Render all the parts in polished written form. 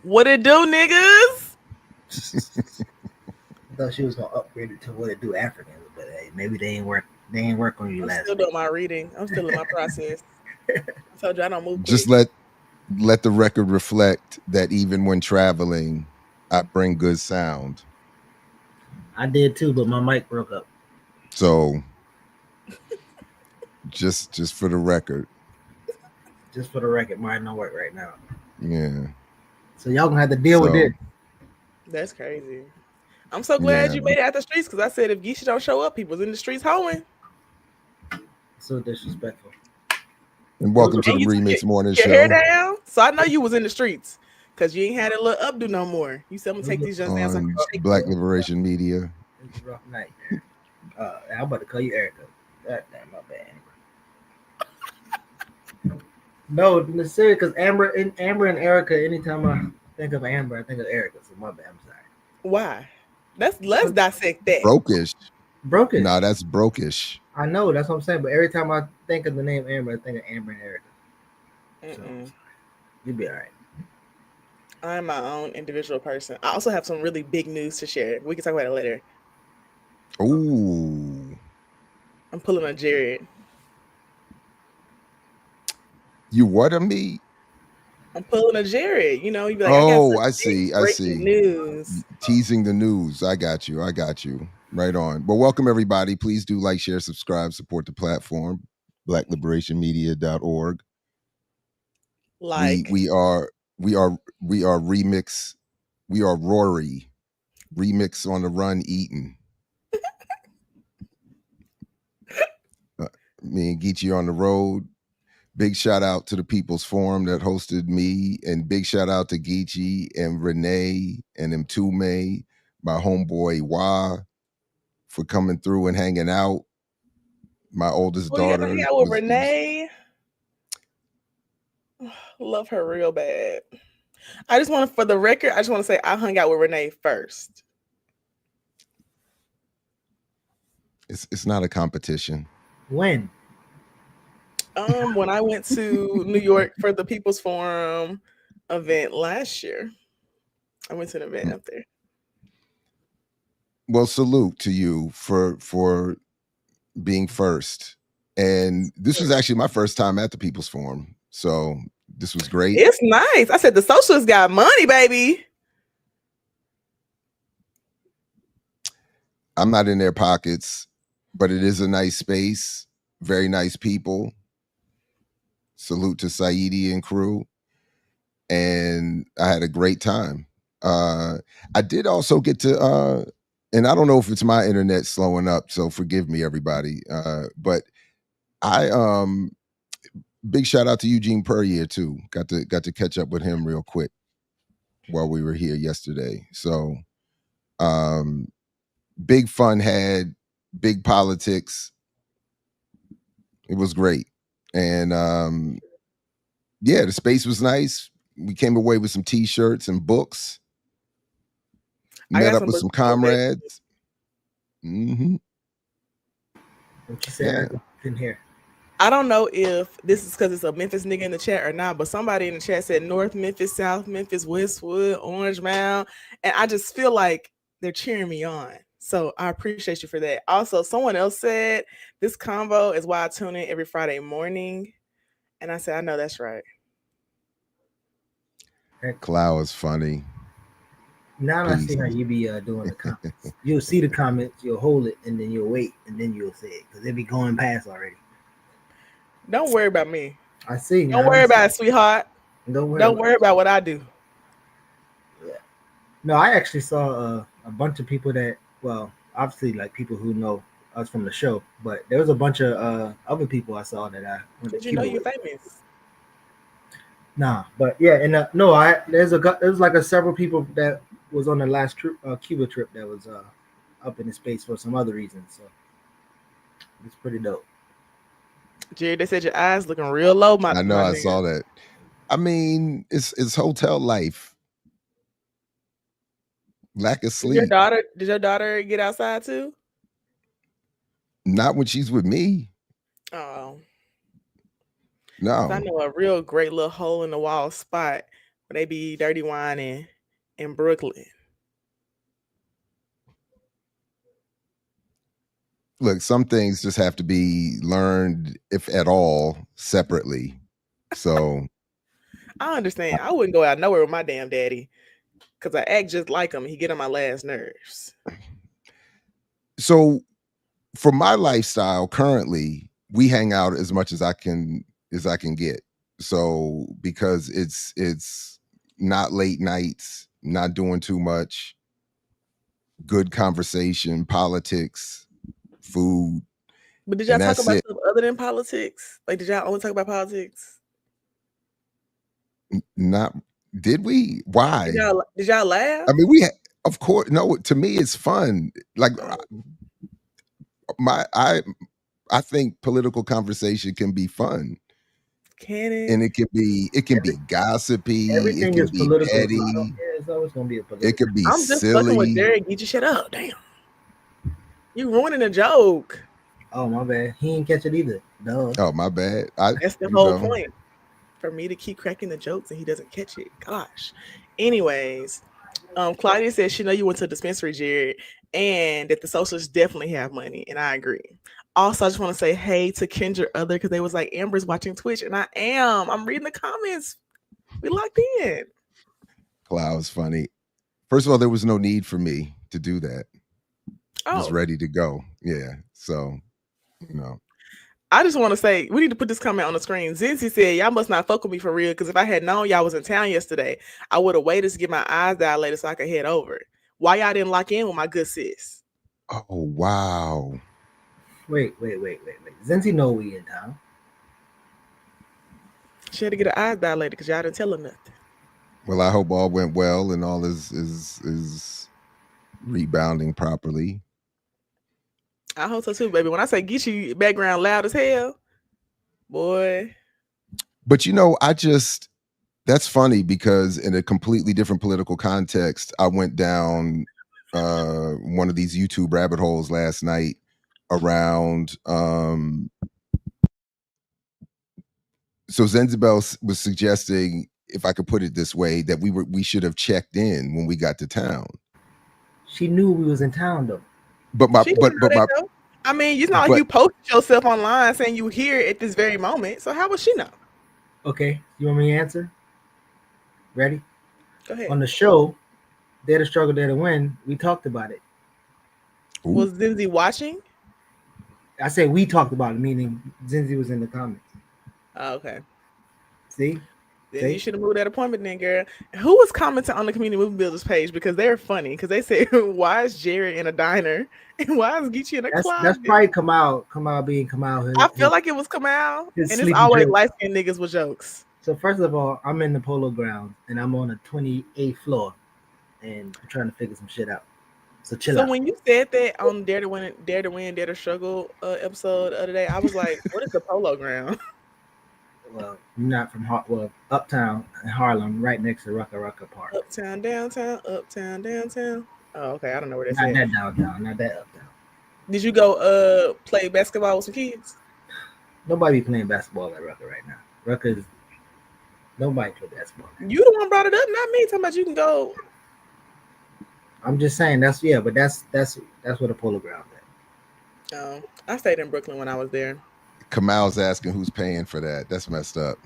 What it do, niggas? I thought she was gonna upgrade it to what it do Africans, but hey, maybe they ain't work. They ain't work on you I'm last. still doing my reading. I'm still in my process. I told you I don't move quick. Just let the record reflect that even when traveling, I bring good sound. I did too, but my mic broke up. So just for the record. Just for the record, mine don't work right now. Yeah. So y'all gonna have to deal with it. That's crazy. I'm so glad you made it out the streets because I said if Geisha don't show up, people's in the streets hoeing. So disrespectful. And welcome to the Remix Morning Show. Your hair down? So I know you was in the streets because you ain't had a little updo no more. You said I'm gonna take these just down. On Black Liberation Media. It's a rough night. I'm about to call you Erica. God damn, my bad. No, necessarily because Amber and Erica. Anytime I think of Amber, I think of Erica. So my bad. I'm sorry. Why? Let's dissect that. Brokish. Nah, that's brokish. I know, that's what I'm saying. But every time I think of the name Amber, I think of Amber and Erica. So you'll be all right. I'm my own individual person. I also have some really big news to share. We can talk about it later. Ooh. I'm pulling on Jared. You what of me? I'm pulling a Jared. You know, you be like, I see. News. Teasing the news. I got you. Right on. Well, welcome everybody. Please do like, share, subscribe, support the platform. BlackLiberationMedia.org. Like we are remix. We are Rory. Remix on the run eating. Me and Geechee on the road. Big shout out to the People's Forum that hosted me, and big shout out to Geechee and Renee and Mtume, my homeboy Wah, for coming through and hanging out. My oldest daughter. Hang out with Renee. Love her real bad. For the record, I just want to say I hung out with Renee first. It's not a competition. When? When I went to New York for the People's Forum event last year. I went to an event up there. Well, salute to you for being first. And this was actually my first time at the People's Forum. So this was great. It's nice. I said the socialists got money, baby. I'm not in their pockets, but it is a nice space. Very nice people. Salute to Saidi and crew. And I had a great time. I did also get to, and I don't know if it's my internet slowing up, so forgive me, everybody. But I, big shout out to Eugene Puryear too. Got to catch up with him real quick while we were here yesterday. So, big fun had, big politics. It was great. And the space was nice. We came away with some t-shirts and books. Met up with some comrades. Mm-hmm. What you said, I didn't hear. I don't know if this is because it's a Memphis nigga in the chat or not, but somebody in the chat said North Memphis, South Memphis, Westwood, Orange Mound. And I just feel like they're cheering me on. So I appreciate you for that. Also, someone else said this convo is why I tune in every Friday morning. And I said, I know that's right. Cloud is funny. Now I see how you be doing the comments. You'll see the comments, you'll hold it, and then you'll wait, and then you'll say it because they be going past already. Don't worry about me. I see. Don't worry about it, sweetheart. Don't worry about what I do. Yeah. No, I actually saw a bunch of people that, well, obviously like people who know us from the show, but there was a bunch of other people I saw that I went Did to you know you're with. famous? Nah, but yeah, and no, there's like a several people that was on the last trip, Cuba trip that was up in the space for some other reasons. So it's pretty dope. Jerry, they said your eyes looking real low, my I know my I nigga. saw that. I mean, it's hotel life, lack of sleep. Did your daughter get outside too? Not when she's with me. Oh, because I No. know a real great little hole in the wall spot where they be dirty whining in Brooklyn. Look, some things just have to be learned, if at all, separately. So, I understand. I wouldn't go out nowhere with my damn daddy because I act just like him. He get on my last nerves. so for my lifestyle currently, we hang out as much as I can get. So because it's not late nights, not doing too much, good conversation, politics, food, But did y'all and talk that's about it. stuff other than politics? Like, did y'all only talk about politics? Not did we? Why? Did y'all laugh? I mean, of course. No, to me, it's fun. Like Oh, my, I think political conversation can be fun, can it? and it can be Every, gossipy, it everything can is be political. So petty, yeah, it's always gonna be a it political. could be I'm just fucking with silly. Derek. Get your shit up. Damn. You ruining a joke. Oh my bad, he didn't catch it either. No. Oh, my bad. That's the You whole know, point. For me to keep cracking the jokes and he doesn't catch it. Gosh. Anyways, Claudia says she know you went to a dispensary, Jared, and that the socialists definitely have money, and I agree. Also, I just want to say hey to Kendra Other because they was like Amber's watching Twitch, and I am. I'm reading the comments. We locked in. Cloud's funny. First of all, there was no need for me to do that. I was Oh, ready to go. Yeah. So, you know. I just want to say we need to put this comment on the screen. Zinzi said y'all must not fuck with me for real because if I had known y'all was in town yesterday, I would have waited to get my eyes dilated so I could head over. Why y'all didn't lock in with my good sis? Oh, wow. Wait. Zinzi know we in town. She had to get her eyes dilated because y'all didn't tell her nothing. Well, I hope all went well and all is rebounding properly. I hope so too, baby. When I say get you background loud as hell, boy. But that's funny because in a completely different political context, I went down one of these YouTube rabbit holes last night around so Zenzibel was suggesting, if I could put it this way, that we should have checked in when we got to town. She knew we was in town though. But my She didn't know but that my though. I mean, it's not like but you posted yourself online saying you here at this very moment. So how would she know? Okay, you want me to answer? Ready? Go ahead. On the show, Dare to Struggle, Dare to Win, we talked about it. ooh, Was Zinzi watching? I said we talked about it, meaning Zinzi was in the comments. Oh, okay. See? Then you should have moved that appointment then, girl. Who was commenting on the community movie builders page because they're funny because they said, "Why is Jerry in a diner and why is Geechee in a That's closet?" probably Kamal being Kamal. I feel like it was Kamal, his and it's sleepy always drink. light skinned niggas with jokes. So first of all, I'm in the polo grounds and I'm on the 28th floor and I'm trying to figure some shit out. So chill So out. when you said that on Dare to Win, Dare to Struggle episode the other day, I was like, "What is the polo ground?" Well, I'm not from uptown in Harlem, right next to Rucka Park. Uptown, downtown, uptown, downtown. Oh, okay. I don't know where that's Not at. that downtown, not that uptown. Did you go play basketball with some kids? Nobody playing basketball at Rucker right now. Rucker is nobody play basketball. You the one brought it up, not me. Talking about you can go. I'm just saying that's but that's where the polo ground at. Oh, I stayed in Brooklyn when I was there. Kamal's asking who's paying for that. That's messed up.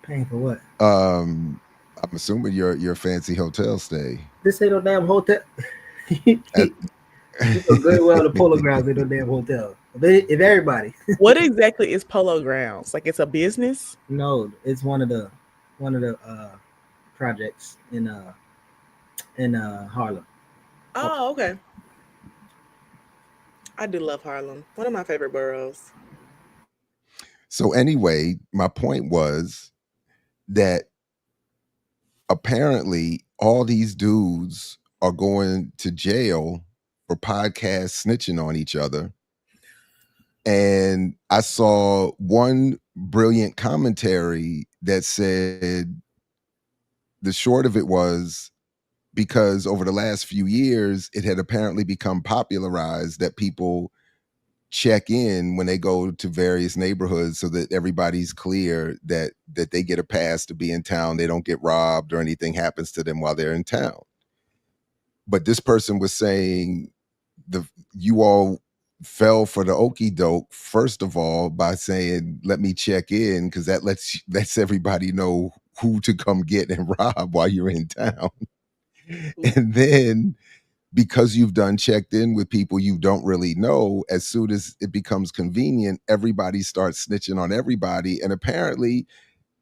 Paying for what? I'm assuming your fancy hotel stay. This ain't no damn hotel. You know good well the polo grounds ain't no damn hotel. If everybody. What exactly is Polo Grounds? Like it's a business? No, it's one of the projects in Harlem. Oh, okay. I do love Harlem. One of my favorite boroughs. So anyway, my point was that apparently all these dudes are going to jail for podcast snitching on each other. And I saw one brilliant commentary that said the short of it was, because over the last few years, it had apparently become popularized that people check in when they go to various neighborhoods so that everybody's clear that they get a pass to be in town. They don't get robbed or anything happens to them while they're in town. But this person was saying you all fell for the okie doke, first of all, by saying, let me check in, because that lets everybody know who to come get and rob while you're in town. And then because you've done checked in with people you don't really know, as soon as it becomes convenient, everybody starts snitching on everybody. And apparently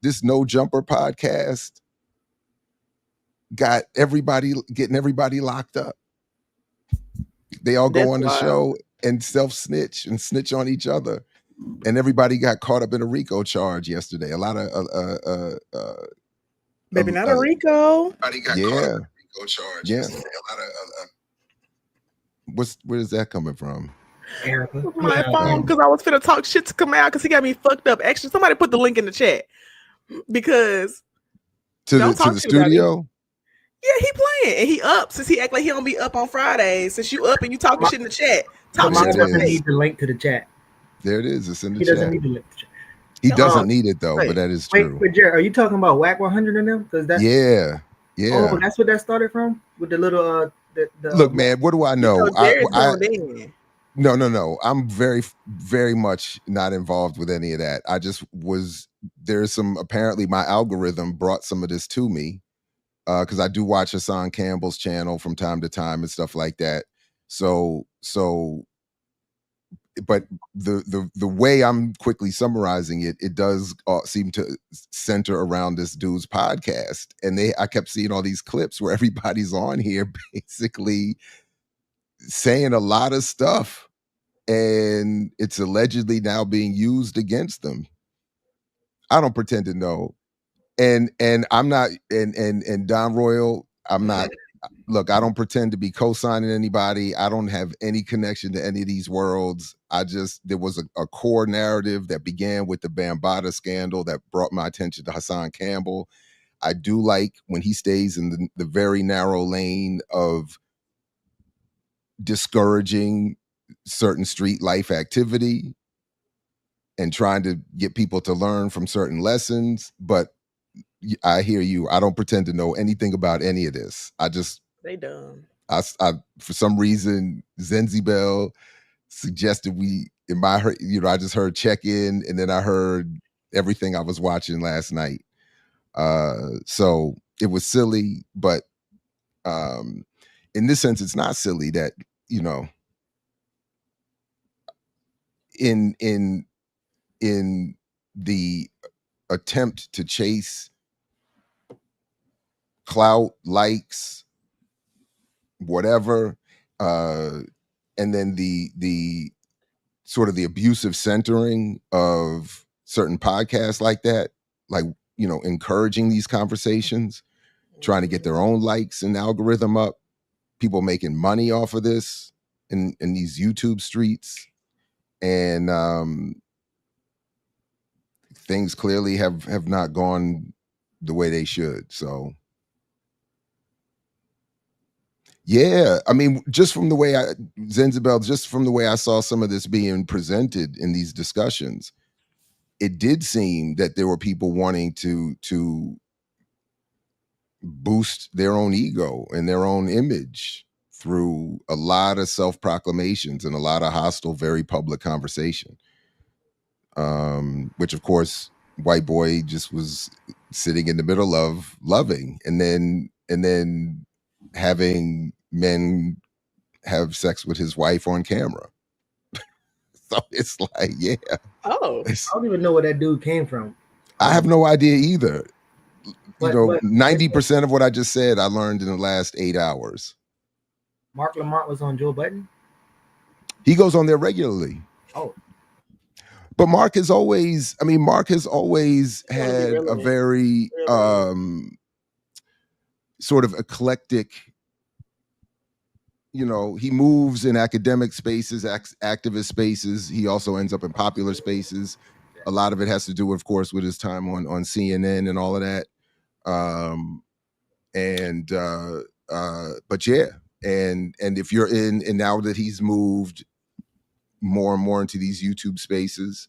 this No Jumper podcast got getting everybody locked up. They all go on the show and self-snitch and snitch on each other. And everybody got caught up in a RICO charge yesterday. A lot of maybe not a RICO. Everybody got caught up in a RICO charge yesterday. A lot of where's that coming from? Erica. My phone, because I was finna talk shit to come out because he got me fucked up. Actually, somebody put the link in the chat because to the studio. Yeah, he playing and he up since he act like he don't be up on Fridays. Since you up and you talking shit in the chat, doesn't need the link to the chat. There it is. It's in the chat. He doesn't need the link to the chat. He doesn't need it though, but that is true. Wait, Jared, are you talking about Whack 100 and them? Because that's yeah. Oh, that's what that started from with the little Look, man, what do I know? No. I'm very, very much not involved with any of that. I just was. There's some apparently my algorithm brought some of this to me. Because I do watch Hassan Campbell's channel from time to time and stuff like that. So, but the way I'm quickly summarizing it, it does seem to center around this dude's podcast. And I kept seeing all these clips where everybody's on here basically saying a lot of stuff, and it's allegedly now being used against them. I don't pretend to know. And I'm not, and Don Royal, I'm not, look, I don't pretend to be co-signing anybody. I don't have any connection to any of these worlds. There was a core narrative that began with the Bambaataa scandal that brought my attention to Hassan Campbell. I do like when he stays in the very narrow lane of discouraging certain street life activity and trying to get people to learn from certain lessons. But I hear you. I don't pretend to know anything about any of this. They dumb. I for some reason, Zenzibel suggested I just heard check in, and then I heard everything I was watching last night. So it was silly, but in this sense, it's not silly that, in the attempt to chase clout, likes, whatever, and then the sort of the abusive centering of certain podcasts like that, like, encouraging these conversations, trying to get their own likes and algorithm up, people making money off of this in these YouTube streets, and things clearly have not gone the way they should. So yeah, I mean, just from the way just from the way I saw some of this being presented in these discussions, it did seem that there were people wanting to boost their own ego and their own image through a lot of self-proclamations and a lot of hostile, very public conversation. Which of course, white boy just was sitting in the middle of loving, and then having men have sex with his wife on camera. So it's like, yeah. Oh, I don't even know where that dude came from. I have no idea either. 90% of what I just said, I learned in the last 8 hours. Mark Lamont was on Joe Budden? He goes on there regularly. Oh. But Mark has always, I mean, Mark has always I want to be had a relevant. very sort of eclectic, you know, he moves in academic spaces, activist spaces. He also ends up in popular spaces. A lot of it has to do, of course, with his time on CNN and all of that. But yeah, and if you're in, and now that he's moved more and more into these YouTube spaces,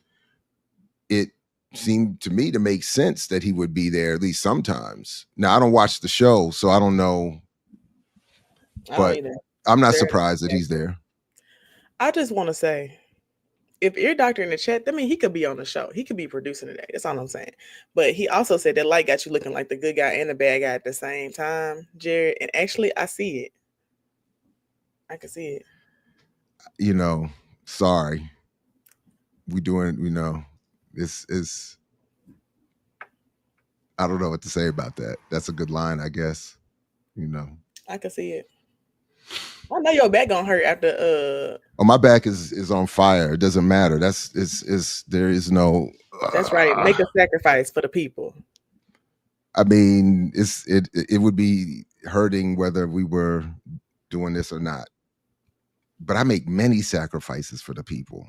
it seemed to me to make sense that he would be there at least sometimes. Now I don't watch the show, so I don't know, I don't but either. I'm not Very surprised that he's there. I just want to say, if Ear Doctor in the chat, I mean, he could be on the show. He could be producing today. That's all I'm saying. But he also said that light got you looking like the good guy and the bad guy at the same time, Jared. And actually, I see it. I can see it. You know, sorry. We doing, you know, this is, I don't know what to say about that. That's a good line, I guess. You know. I can see it. I know your back gonna hurt after Oh, my back is on fire. It doesn't matter. That's is there is no That's right. Make a sacrifice for the people. I mean, it would be hurting whether we were doing this or not. But I make many sacrifices for the people.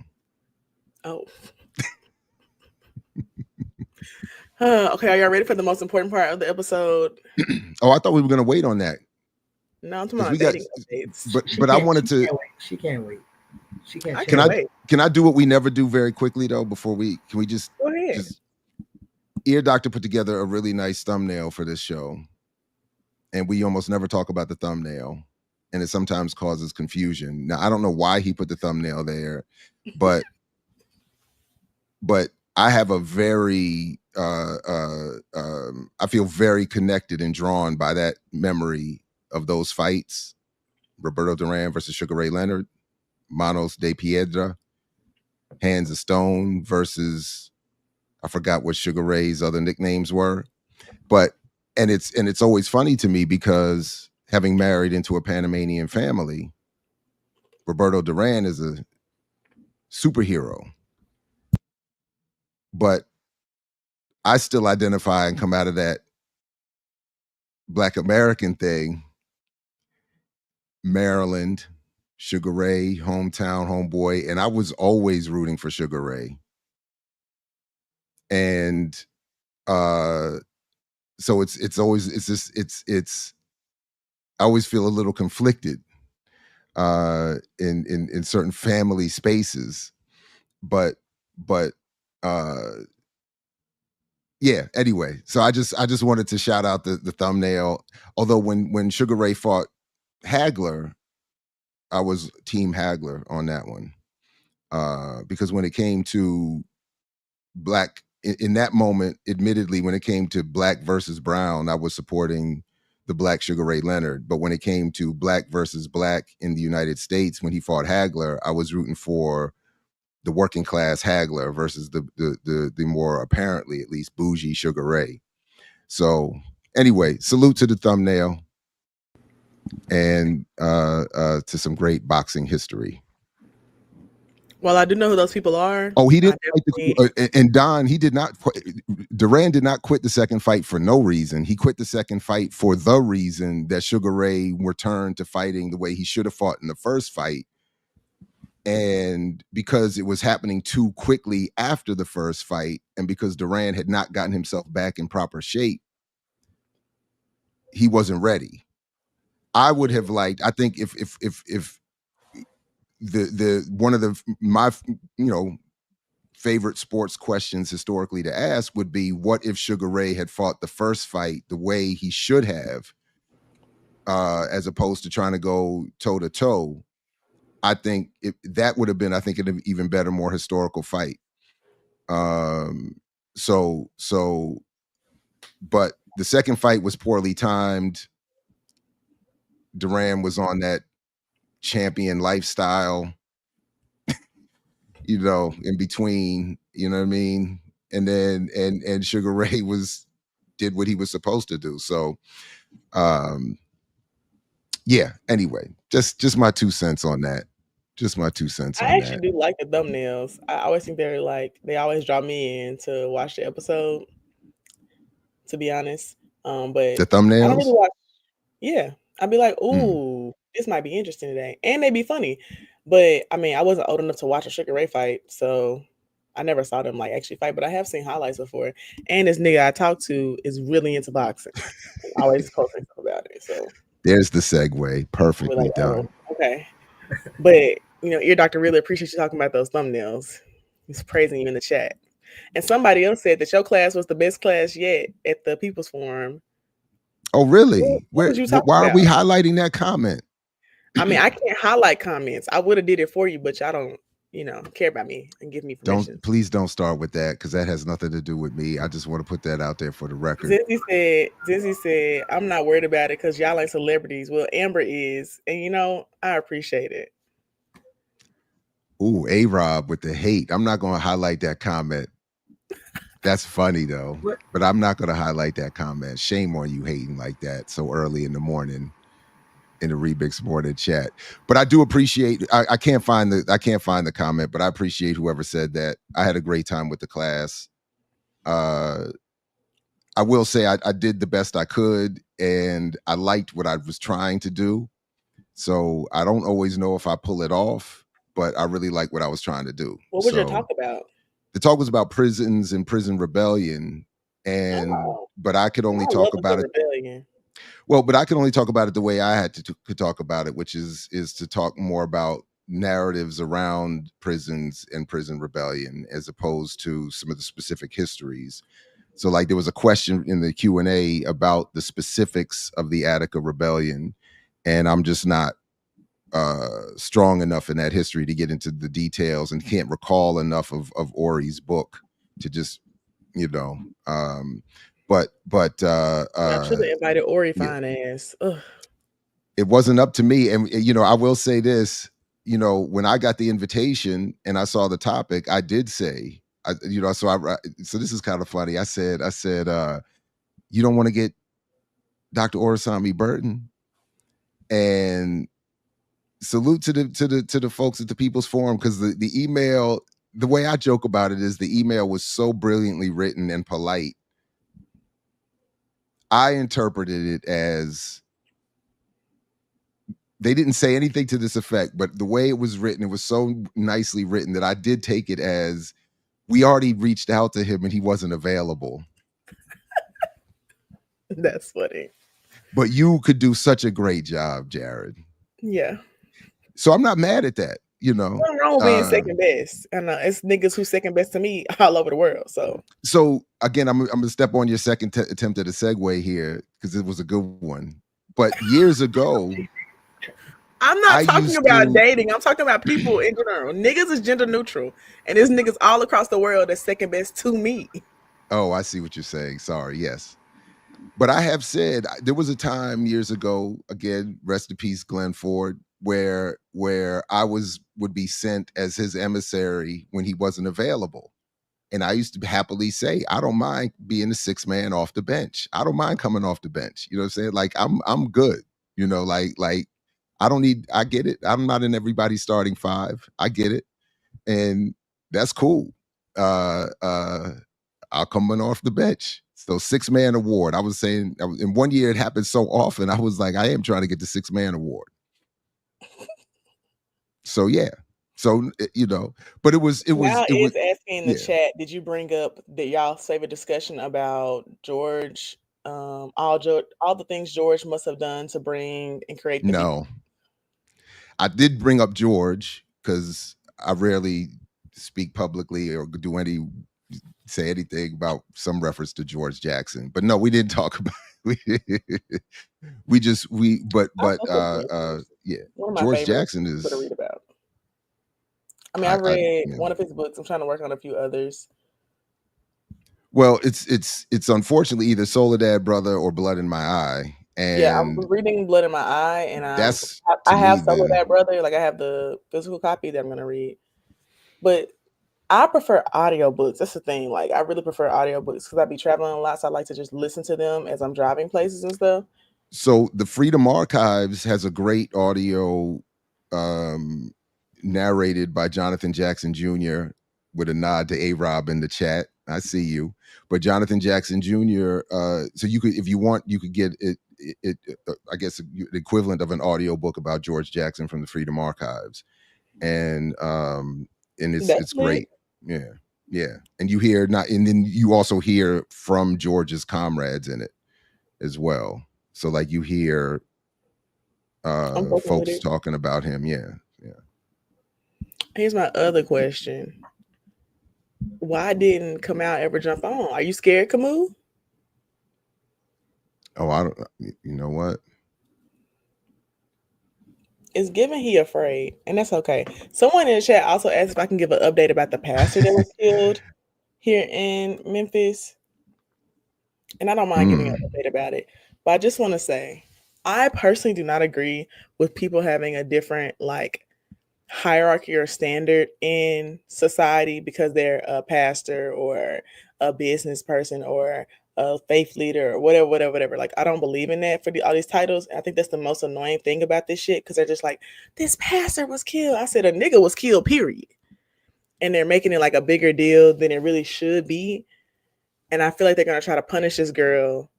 Oh. Okay, are y'all ready for the most important part of the episode? Oh, I thought we were gonna wait on that. No, I'm talking about dating updates. But I wanted to. She can't wait. She can't. Can I do what we never do very quickly though? Before we can we just go ahead. Just, Ear Doctor put together a really nice thumbnail for this show, and we almost never talk about the thumbnail, and it sometimes causes confusion. Now I don't know why he put the thumbnail there, but I have a very I feel very connected and drawn by that memory of those fights. Roberto Duran versus Sugar Ray Leonard, Manos de Piedra, Hands of Stone versus, I forgot what Sugar Ray's other nicknames were. But and it's always funny to me because having married into a Panamanian family, Roberto Duran is a superhero. But I still identify and come out of that Black American thing, Maryland, Sugar Ray, hometown, homeboy, and I was always rooting for Sugar Ray. And so it's always it's I always feel a little conflicted in certain family spaces, but yeah, anyway, so I just wanted to shout out the thumbnail. Although when Sugar Ray fought Hagler, I was team Hagler on that one. Because when it came to black in that moment, admittedly, when it came to black versus brown, I was supporting the black Sugar Ray Leonard. But when it came to black versus black in the United States, when he fought Hagler, I was rooting for the working class Hagler versus the more apparently, at least, bougie Sugar Ray. So anyway, salute to the thumbnail and to some great boxing history. Well, I do know who those people are. Oh, he didn't. And Don, he did not. Duran did not quit the second fight for no reason. He quit the second fight for the reason that Sugar Ray returned to fighting the way he should have fought in the first fight, and because it was happening too quickly after the first fight, and because Duran had not gotten himself back in proper shape, he wasn't ready. I would have liked. I think if the one of my favorite sports questions historically to ask would be, what if Sugar Ray had fought the first fight the way he should have, as opposed to trying to go toe to toe? I think that would have been, I think, an even better, more historical fight. But the second fight was poorly timed. Duran was on that champion lifestyle, in between, you know what I mean? And then, and Sugar Ray did what he was supposed to do. So, yeah, anyway, just my 2 cents on that. Just my 2 cents I on actually that. do like the thumbnails. I always think they're like they always draw me in to watch the episode. To be honest, but The I don't really thumbnails. watch. Yeah, I'd be like, Mm. ooh, this might be interesting today, and they be funny. But I mean, I wasn't old enough to watch a Sugar Ray fight, so I never saw them like actually fight. But I have seen highlights before. And this nigga I talked to is really into boxing. And always posting stuff about it. So There's the segue. I'll be Perfectly like, oh, done. okay. But Ear Doctor really appreciates you talking about those thumbnails. He's praising you in the chat. And somebody else said that your class was the best class yet at the People's Forum. Oh, really? What Where? was you talking Why are about? we highlighting that comment? I mean, I can't highlight comments. I would have did it for you, but y'all don't, care about me and give me permission. Please don't start with that because that has nothing to do with me. I just want to put that out there for the record. Zizzy said, I'm not worried about it because y'all ain't celebrities. Well, Amber is, and I appreciate it. Ooh, A-Rob with the hate. I'm not going to highlight that comment. That's funny though, but I'm not going to highlight that comment. Shame on you hating like that so early in the morning in the Rebix morning chat. But I do appreciate. I can't find the comment, but I appreciate whoever said that. I had a great time with the class. I will say I did the best I could, and I liked what I was trying to do. So I don't always know if I pull it off, but I really like what I was trying to do. What was your talk about? The talk was about prisons and prison rebellion, but I could only talk about it. Rebellion. Well, but I can only talk about it the way I had to talk about it, which is to talk more about narratives around prisons and prison rebellion as opposed to some of the specific histories. So like there was a question in the Q&A about the specifics of the Attica rebellion, and I'm just not strong enough in that history to get into the details and can't recall enough of Ori's book to just, but I should have invited Ori fine ass. Ugh. It wasn't up to me. And, I will say this, when I got the invitation and I saw the topic, I did say, so this is kind of funny. I said, you don't want to get Dr. Orasami Burton? And salute to the folks at the People's Forum, because the email, the way I joke about it is the email was so brilliantly written and polite. I interpreted it as they didn't say anything to this effect, but the way it was written, it was so nicely written that I did take it as we already reached out to him and he wasn't available. That's funny. But you could do such a great job, Jared. Yeah. So I'm not mad at that, Nothing wrong with being second best. And it's niggas who's second best to me all over the world. So again, I'm going to step on your second attempt at a segue here because it was a good one. But years ago, I'm not talking about dating. I'm talking about people in general. Niggas is gender neutral. And there's niggas all across the world that's second best to me. Oh, I see what you're saying. Sorry. Yes. But I have said there was a time years ago, again, rest in peace, Glenn Ford, where I would be sent as his emissary when he wasn't available. And I used to happily say, I don't mind being the sixth man off the bench. I don't mind coming off the bench. You know what I'm saying? Like I'm good. Like I don't need, I get it. I'm not in everybody's starting five. I get it. And that's cool. I'll come in off the bench. So 6-man award. I was saying in one year it happened so often. I was like, I am trying to get the 6-man award. So yeah. So but it was now is asking in the chat, did you bring up that y'all save a discussion about George, all the things George must have done to bring and create the people? I did bring up George because I rarely speak publicly or say anything about some reference to George Jackson. But no, we didn't talk about it. Yeah. George Jackson is to read about. I mean, I read one of his books. I'm trying to work on a few others. Well, it's unfortunately either Soledad Brother or Blood in My Eye. And yeah, I'm reading Blood in My Eye, and I have Soledad Brother. Like I have the physical copy that I'm going to read. But I prefer audiobooks. That's the thing. Like I really prefer audiobooks because I be traveling a lot, so I like to just listen to them as I'm driving places and stuff. So the Freedom Archives has a great audio narrated by Jonathan Jackson Jr. with a nod to A-Rob in the chat. I see you. But Jonathan Jackson Jr., so you could, if you want, you could get it I guess the equivalent of an audio book about George Jackson from the Freedom Archives. And it's great. Yeah. Yeah. And you hear and then you also hear from George's comrades in it as well. So like you hear folks talking about him. Yeah. Yeah. Here's my other question. Why didn't Kamau ever jump on? Are you scared, Camus? Oh, I don't. You know what? It's given he afraid, and that's okay. Someone in the chat also asked if I can give an update about the pastor that was killed here in Memphis, and I don't mind giving an update about it. But I just want to say, I personally do not agree with people having a different hierarchy or standard in society because they're a pastor or a business person or a faith leader or whatever. Like, I don't believe in that for all these titles. I think that's the most annoying thing about this shit because they're just like, this pastor was killed. I said a nigga was killed, period. And they're making it like a bigger deal than it really should be. And I feel like they're going to try to punish this girl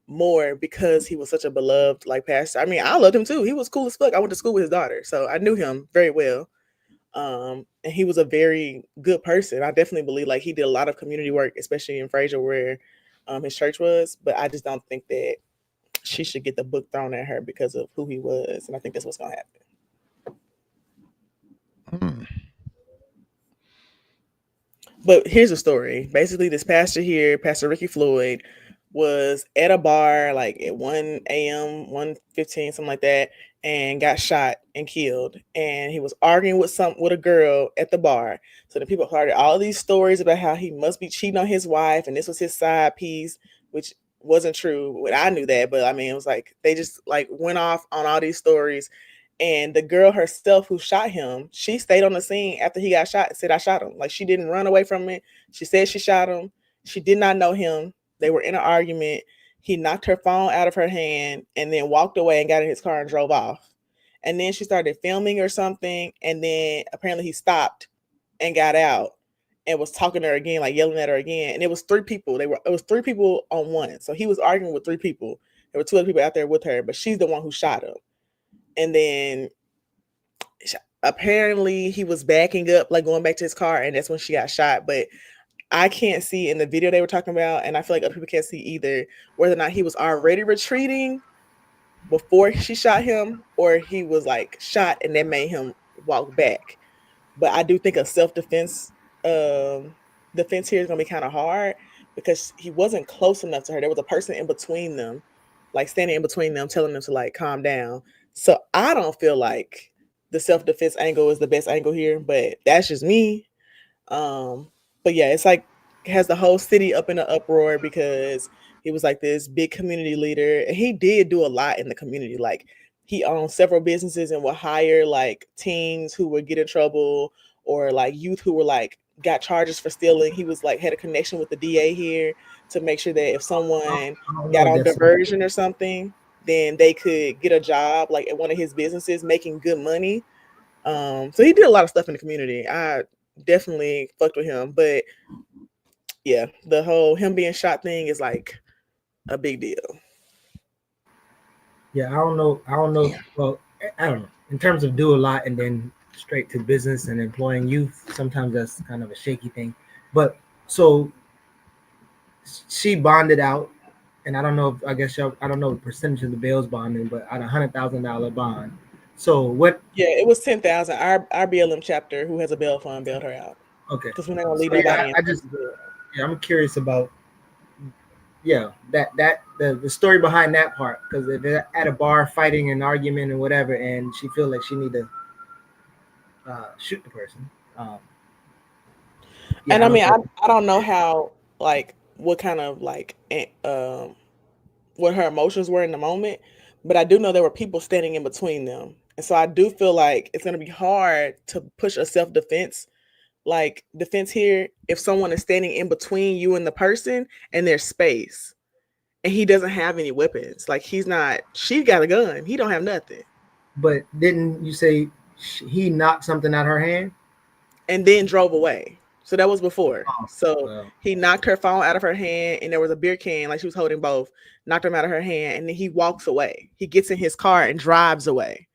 more because he was such a beloved pastor. I mean, I loved him too. He was cool as fuck. I went to school with his daughter, so I knew him very well. And he was a very good person. I definitely believe he did a lot of community work, especially in Fraser where his church was. But I just don't think that she should get the book thrown at her because of who he was. And I think that's what's going to happen. But here's the story. Basically, this pastor here, Pastor Ricky Floyd, was at a bar at 1 a.m., 1:15, something like that, and got shot and killed. And he was arguing with a girl at the bar. So the people started all these stories about how he must be cheating on his wife, and this was his side piece, which wasn't true. Well, I knew that, but I mean, it was they just went off on all these stories. And the girl herself who shot him, she stayed on the scene after he got shot and said, I shot him. She didn't run away from it. She said she shot him. She did not know him. They were in an argument. He knocked her phone out of her hand and then walked away and got in his car and drove off. And then she started filming or something. And then apparently he stopped and got out and was talking to her again, yelling at her again. And it was 3 people. It was 3 people on one. So he was arguing with 3 people. There were 2 other people out there with her, but she's the one who shot him. And then apparently he was backing up, going back to his car, and that's when she got shot. But I can't see in the video they were talking about, and I feel like other people can't see either, whether or not he was already retreating before she shot him, or he was shot and that made him walk back. But I do think a self-defense defense here is gonna be kind of hard because he wasn't close enough to her. There was a person in between them, standing in between them, telling them to calm down. So I don't feel like the self-defense angle is the best angle here, but that's just me. But yeah, it's has the whole city up in an uproar because he was this big community leader, and he did do a lot in the community. He owned several businesses and would hire teens who would get in trouble or youth who were got charges for stealing. He was had a connection with the DA here to make sure that if someone got on diversion or something, then they could get a job at one of his businesses making good money. So he did a lot of stuff in the community. I definitely fucked with him, but yeah, the whole him being shot thing is a big deal. Yeah, I don't know. Well, I don't know. In terms of do a lot and then straight to business and employing youth, sometimes that's kind of a shaky thing. But so she bonded out, and I don't know. I don't know the percentage of the bail's bonding, but at $100,000 bond. So what? Yeah, it was 10,000. Our BLM chapter, who has a bail fund, bailed her out. Okay, because we're not gonna leave nobody. I'm curious about the story behind that part, because if they're at a bar fighting an argument and whatever, and she feels like she need to shoot the person. And I mean, I don't know how what kind of what her emotions were in the moment, but I do know there were people standing in between them, and so I do feel like it's gonna be hard to push a self-defense defense here if someone is standing in between you and the person and there's space and he doesn't have any weapons. She got a gun, he don't have nothing. But didn't you say he knocked something out of her hand. and then drove away. So that was before. Oh, So well, he knocked her phone out of her hand, and there was a beer can, like she was holding both, knocked them out of her hand, and then he walks away. He gets in his car and drives away.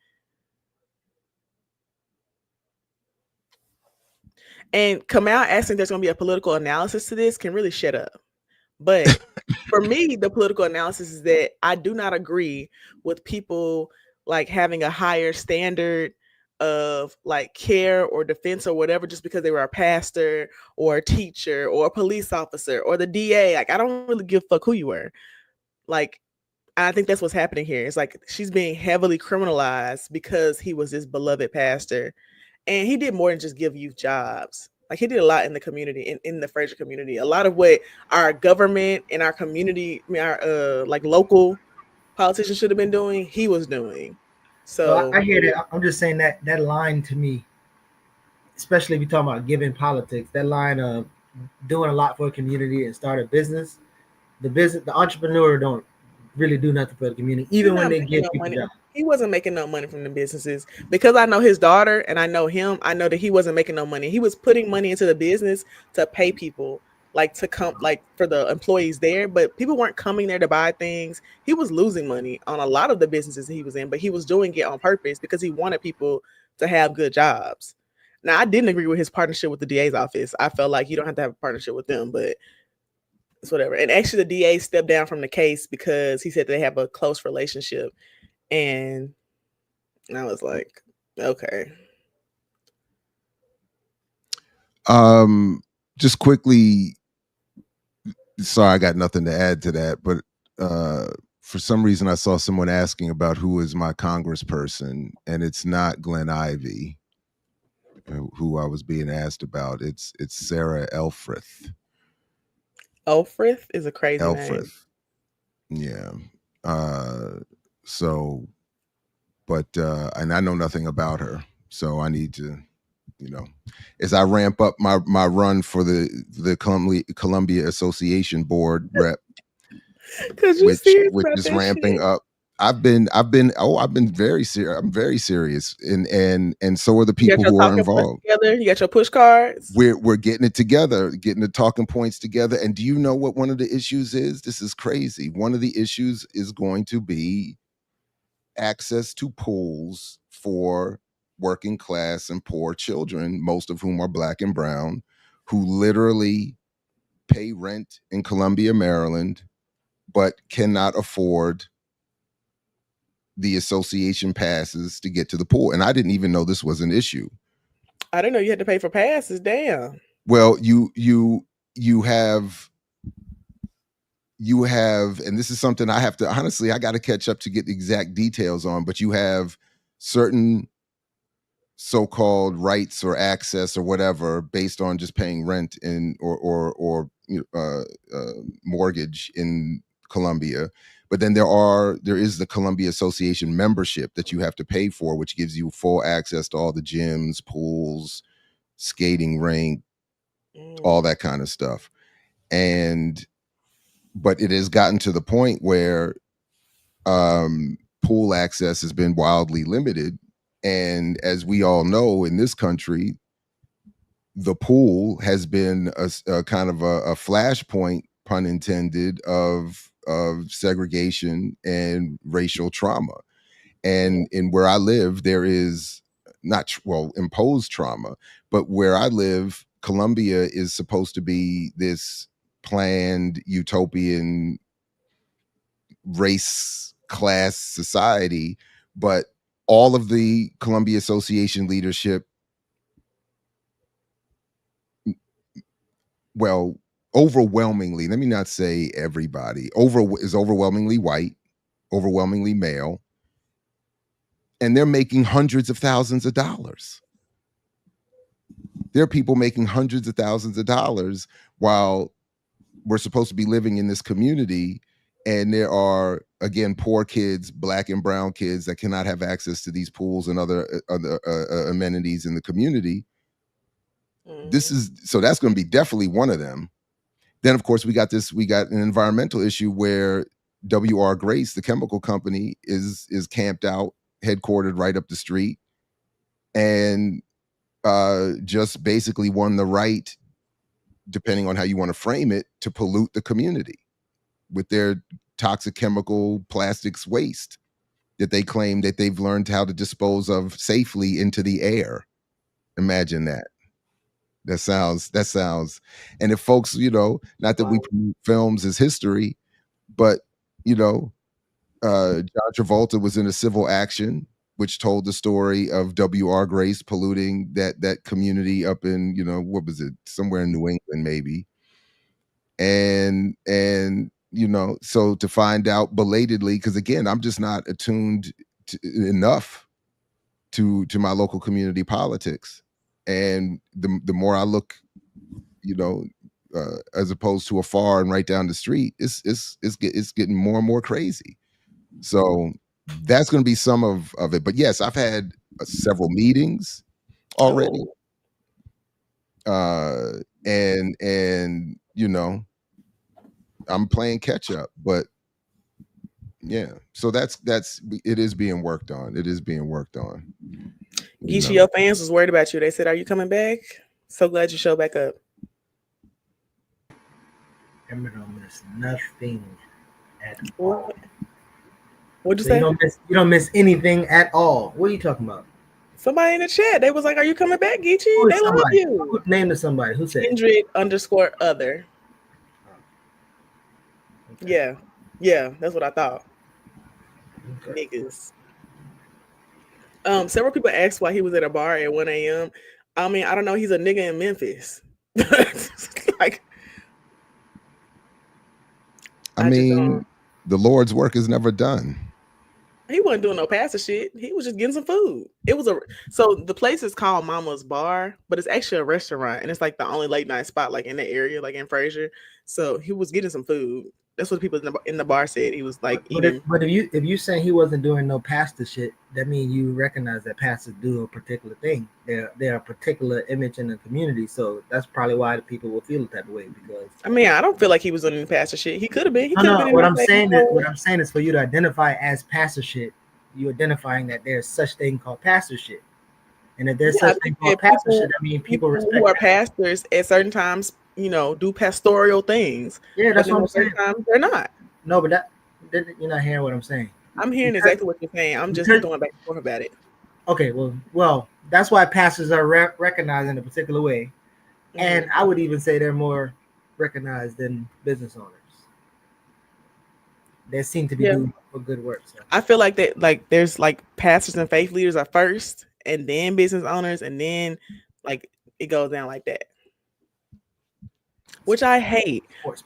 And Kamal asking there's going to be a political analysis to this can really shut up. But for me, the political analysis is that I do not agree with people like having a higher standard of like care or defense or whatever just because they were a pastor or a teacher or a police officer or the DA. Like I don't really give a fuck who you were. Like I think that's what's happening here. It's like she's being heavily criminalized because he was this beloved pastor. And he did more than just give youth jobs. Like he did a lot in the community, in the Fraser community. A lot of what our government and our community, I mean, our like local politicians should have been doing, he was doing. well, I So hear that. I'm just saying that that line to me, especially if you're talking about giving politics, that line of doing a lot for a community and start a business. The entrepreneur don't really do nothing for the community, he's even when not they making give no people money. jobs. He wasn't making no money from the businesses because I know his daughter and I know him. I know that he wasn't making no money. He was putting money into the business to pay people, like to come, like for the employees there. But people weren't coming there to buy things. He was losing money on a lot of the businesses that he was in, but he was doing it on purpose because he wanted people to have good jobs. Now, I didn't agree with his partnership with the DA's office. I felt like you don't have to have a partnership with them, but it's whatever. And actually, the DA stepped down from the case because he said they have a close relationship. And I was like, okay. Just quickly, sorry, I got nothing to add to that, but for some reason I saw someone asking about who is my congressperson, and it's not Glenn Ivey, who I was being asked about. It's Sarah Elfreth. Elfrith is a crazy name. Elfreth. Yeah. So, but and I know nothing about her, so I need to, you know, as I ramp up my run for the Columbia Association board rep, Cause you serious which about is that ramping shit. up. I've been very serious. I'm very serious, and so are the You got people your who are talking points involved. together. You got your push cards. We're getting it together, getting the talking points together. And do you know what one of the issues is? This is crazy. One of the issues is going to be access to pools for working class and poor children, most of whom are black and brown, who literally pay rent in Columbia, Maryland, but cannot afford the association passes to get to the pool. And I didn't even know this was an issue. I didn't know you had to pay for passes. Damn. Well, you have, and this is something I have to, honestly, I got to catch up to get the exact details on, but you have certain so-called rights or access or whatever based on just paying rent in or mortgage in Columbia. But then there is the Columbia Association membership that you have to pay for, which gives you full access to all the gyms, pools, skating rink, all that kind of stuff. But it has gotten to the point where pool access has been wildly limited. And as we all know, in this country, the pool has been a kind of a flashpoint, pun intended, of segregation and racial trauma. And in where I live, there is not imposed trauma, but where I live, Columbia is supposed to be this planned utopian race class society, but all of the Columbia Association leadership, well, overwhelmingly, let me not say everybody, is overwhelmingly white, overwhelmingly male, and they're making hundreds of thousands of dollars. There are people making hundreds of thousands of dollars while we're supposed to be living in this community, and there are, again, poor kids, black and brown kids, that cannot have access to these pools and other amenities in the community. So that's going to be definitely one of them. Then, of course, we got an environmental issue where W.R. Grace, the chemical company, is camped out, headquartered right up the street. and just basically won the right, depending on how you want to frame it, to pollute the community with their toxic chemical plastics waste that they claim that they've learned how to dispose of safely into the air. Imagine that. That sounds, and if folks, not that we promote films as history, but, John Travolta was in a civil action, which told the story of W.R. Grace polluting that community up in, what was it, somewhere in New England, maybe. And so to find out belatedly, because again, I'm just not attuned enough to my local community politics. And the more I look, as opposed to afar and right down the street, it's getting more and more crazy. So that's going to be some of it. But yes, I've had several meetings already. Oh. And I'm playing catch up, but yeah. So that's it is being worked on. It is being worked on. Geechee, your fans was worried about you. They said, "Are you coming back?" So glad you showed back up. Ember don't miss nothing at What? all. What'd you So say? you don't miss anything at all. What are you talking about? Somebody in the chat, they was like, "Are you coming back, Geechee?" Who is They love somebody? you. Name to somebody. Who said? Kindred_other. Okay. Yeah, that's what I thought. Okay. Niggas. Several people asked why he was at a bar at 1 a.m. I mean, I don't know. He's a nigga in Memphis. Like, I mean, the Lord's work is never done. He wasn't doing no pastor shit. He was just getting some food. So the place is called Mama's Bar, but it's actually a restaurant, and it's like the only late night spot like in the area, like in Fraser. So he was getting some food. That's what people in the bar said. He was like eating. But if you saying he wasn't doing no pastor shit, that means you recognize that pastors do a particular thing. They're a particular image in the community, so that's probably why the people will feel that way. Because I mean, I don't feel like he was doing any pastor shit. He could have been. He could have been. What I'm saying is for you to identify as pastor shit, you're identifying that there's such thing called pastor shit. And if there's such thing called pastor shit, I mean people respect who are pastors at certain times, do pastoral things. Yeah, that's what I'm saying. Times they're not. No, but you're not hearing what I'm saying. I'm hearing exactly what you're saying. I'm just going back and forth about it. Okay, well, that's why pastors are recognized in a particular way, mm-hmm. And I would even say they're more recognized than business owners. They seem to be doing good work. So. I feel like that, like there's like pastors and faith leaders are first, and then business owners, and then like it goes down like that, which I hate.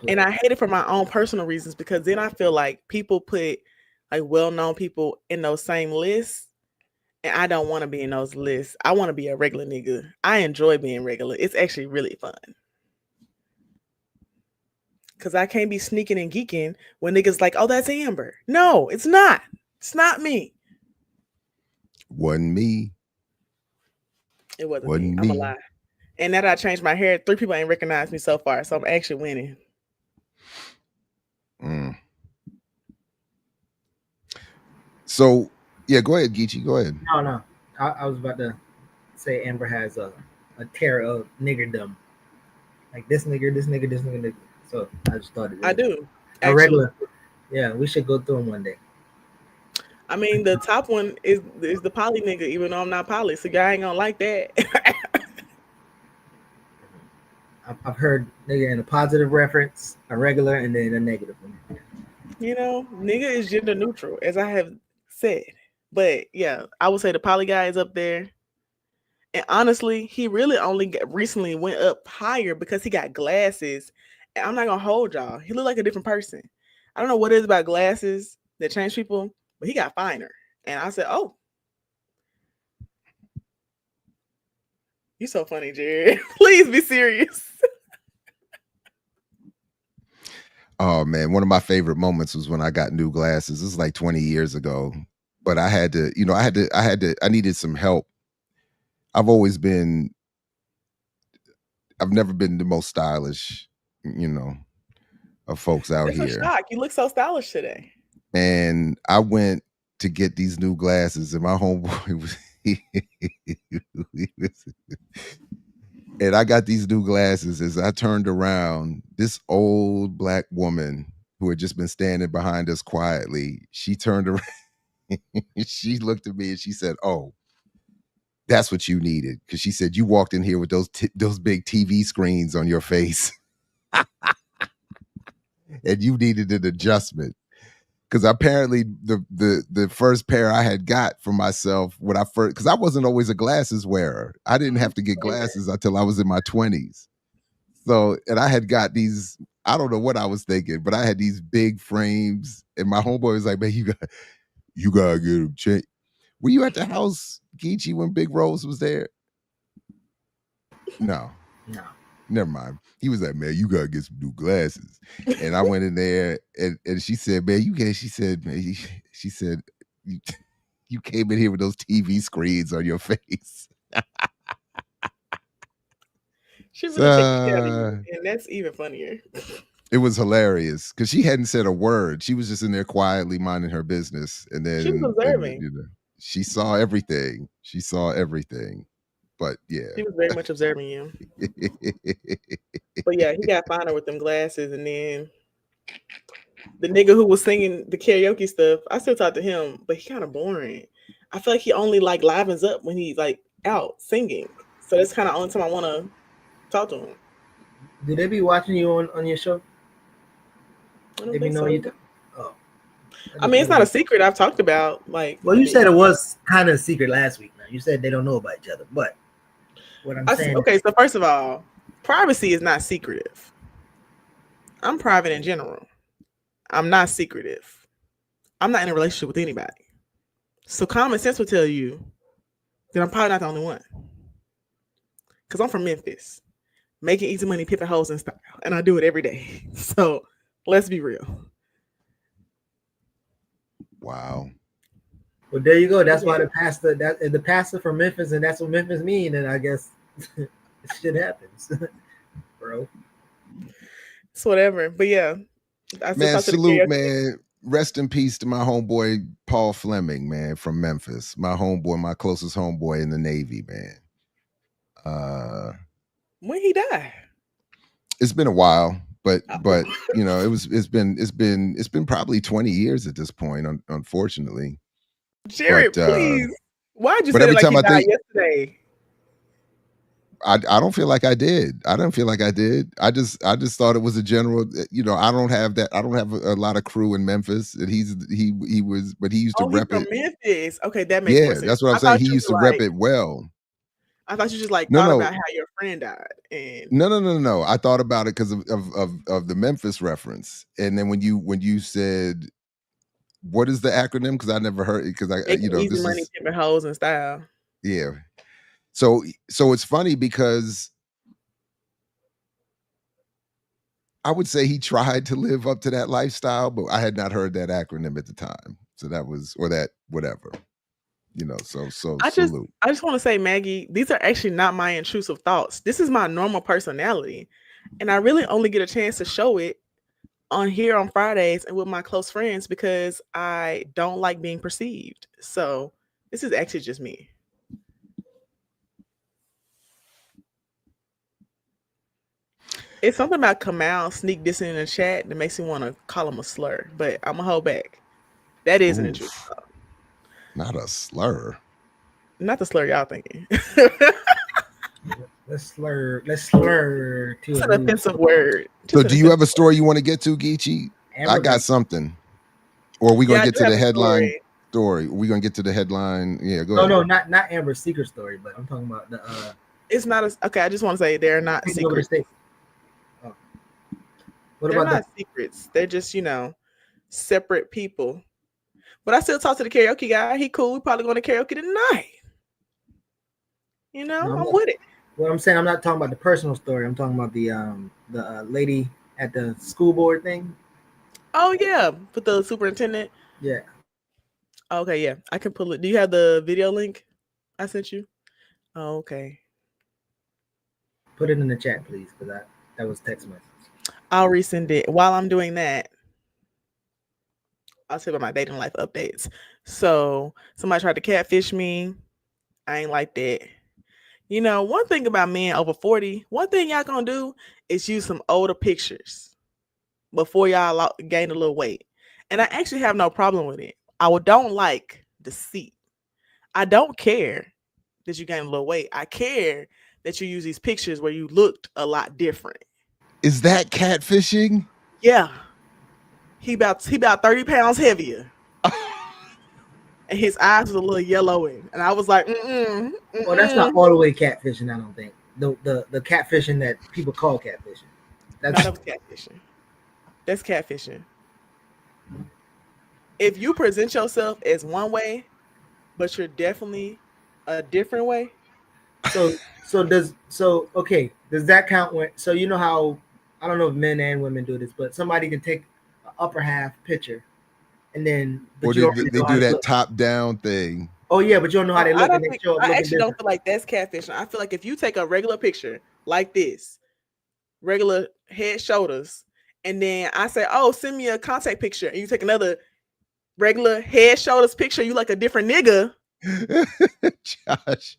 And I hate it for my own personal reasons, because then I feel like people put like well-known people in those same lists, and I don't want to be in those lists. I want to be a regular nigga. I enjoy being regular. It's actually really fun. Because I can't be sneaking and geeking when niggas like, oh, that's Amber. No, it's not. It's not me. Wasn't me. It wasn't me. I'm a lie. And now that I changed my hair, 3 people ain't recognized me so far. So I'm actually winning. So, yeah, go ahead, Geechee. Go ahead. No. I was about to say Amber has a terror of niggerdom. Like this nigga. So I just thought I do. A regular. Yeah, we should go through them one day. I mean, the top one is the poly nigga, even though I'm not poly. So y'all ain't gonna like that. I've heard nigga in a positive reference, a regular, and then a negative one. Nigga is gender neutral, as I have said. But yeah, I would say the poly guy is up there. And honestly, he really only recently went up higher because he got glasses. And I'm not gonna hold y'all. He looked like a different person. I don't know what it is about glasses that change people, but he got finer. And I said, oh. You so funny, Jared. Please be serious. Oh man, one of my favorite moments was when I got new glasses. This was like 20 years ago. But I had to, I needed some help. I've never been the most stylish, of folks out here. That's a shock. You look so stylish today. And I went to get these new glasses, and my homeboy And I got these new glasses. As I turned around, this old black woman who had just been standing behind us quietly, she turned around. She looked at me and she said, "Oh, that's what you needed." Because she said, "You walked in here with those big TV screens on your face, and you needed an adjustment." Because apparently the first pair I had got for myself when I first, because I wasn't always a glasses wearer. I didn't have to get glasses until I was in my 20s. So, and I had got these, I don't know what I was thinking, but I had these big frames, and my homeboy was like, "Man, you gotta get them changed." Were you at the house, Geechee, when Big Rose was there? No. No. Never mind. He was like, "Man, you gotta get some new glasses." And I went in there, and she said, "Man, she said, man, she said, you came in here with those TV screens on your face." She really take the care of you, and that's even funnier. It was hilarious because she hadn't said a word. She was just in there quietly minding her business, and then She was observing. She saw everything. She saw everything. But yeah, she was very much observing you. But yeah, he got finer with them glasses, and then the nigga who was singing the karaoke stuff, I still talk to him, but he kind of boring. I feel like he only like livens up when he's like out singing. So that's kind of only time I want to talk to him. Do they be watching you on your show? I don't think so. Oh. I mean, it's not a secret I've talked about. Like, well, you said it was kind of a secret last week. Now you said they don't know about each other, but what I'm saying. Okay, so first of all, privacy is not secretive. I'm private in general. I'm not secretive. I'm not in a relationship with anybody. So common sense will tell you that I'm probably not the only one. Because I'm from Memphis, making easy money, pimping hoes and style, and I do it every day. So let's be real. Wow. Well, there you go. That's why the pastor from Memphis, and that's what Memphis mean. And I guess shit happens, bro. It's whatever. But yeah, man, salute, man. Rest in peace to my homeboy Paul Fleming, man, from Memphis. My homeboy, my closest homeboy in the Navy, man. When he died? It's been a while, but you know, it's been probably 20 years at this point, unfortunately. Jared, please. Why'd you say every like time he I died think, yesterday? I don't feel like I did. I don't feel like I did. I just thought it was a general. You know, I don't have that. I don't have a lot of crew in Memphis, and he was, but he used to rep from it. Memphis. Okay, that makes more sense. That's what I'm saying. He used to rep it well. I thought you just thought about how your friend died. And no. I thought about it because of the Memphis reference, and then when you said, what is the acronym? Because I never heard it. Because easy money, pimping hoes and style. Yeah. So it's funny because I would say he tried to live up to that lifestyle, but I had not heard that acronym at the time. So that was, or that whatever, you know. So salute. I just want to say, Maggie, these are actually not my intrusive thoughts. This is my normal personality, and I really only get a chance to show it on here on Fridays and with my close friends because I don't like being perceived. So this is actually just me. It's something about Kamal sneak dissing in the chat that makes me want to call him a slur, but I'm gonna hold back. That is an intrusive thought. Not a slur. Not the slur y'all thinking. Let's slur to it's an offensive word. So do you have a story you want to get to, Geechee? I got something. Or are we gonna get to the headline story? Are we gonna get to the headline? Yeah, go ahead. No, not Amber's secret story, but I'm talking about the it's not okay. I just want to say they're not secrets. Oh. They're not secrets. They're just, separate people. But I still talk to the karaoke guy. He cool. We probably going to karaoke tonight. I'm with it. Well, I'm saying I'm not talking about the personal story. I'm talking about the lady at the school board thing. Oh yeah, with the superintendent. Yeah. Okay, yeah, I can pull it. Do you have the video link I sent you? Oh, okay. Put it in the chat, please, because that was text message. I'll resend it. While I'm doing that, I'll say about my dating life updates. So somebody tried to catfish me. I ain't like that. You know, one thing about men over 40, one thing y'all gonna do is use some older pictures before y'all gain a little weight. And I actually have no problem with it. Don't like deceit. I don't care that you gain a little weight. I care that you use these pictures where you looked a lot different. Is that catfishing? Yeah, he about 30 pounds heavier, and his eyes was a little yellowing, and I was like, Well, that's not all the way catfishing. I don't think the catfishing that people call catfishing. no, That's that was catfishing. That's catfishing. If you present yourself as one way, but you're definitely a different way, okay. Does that count when? So you know how I don't know if men and women do this, but somebody can take an upper half picture and then, Or but you don't really they know how do they that look. top down thing? Oh yeah, but you don't know how they I look, don't and they think show up I looking actually don't different. feel like that's catfishing. I feel like if you take a regular picture like this, regular head, shoulders, and then I say, "Oh, send me a contact picture," and you take another regular head, shoulders picture, you like a different nigga. Josh.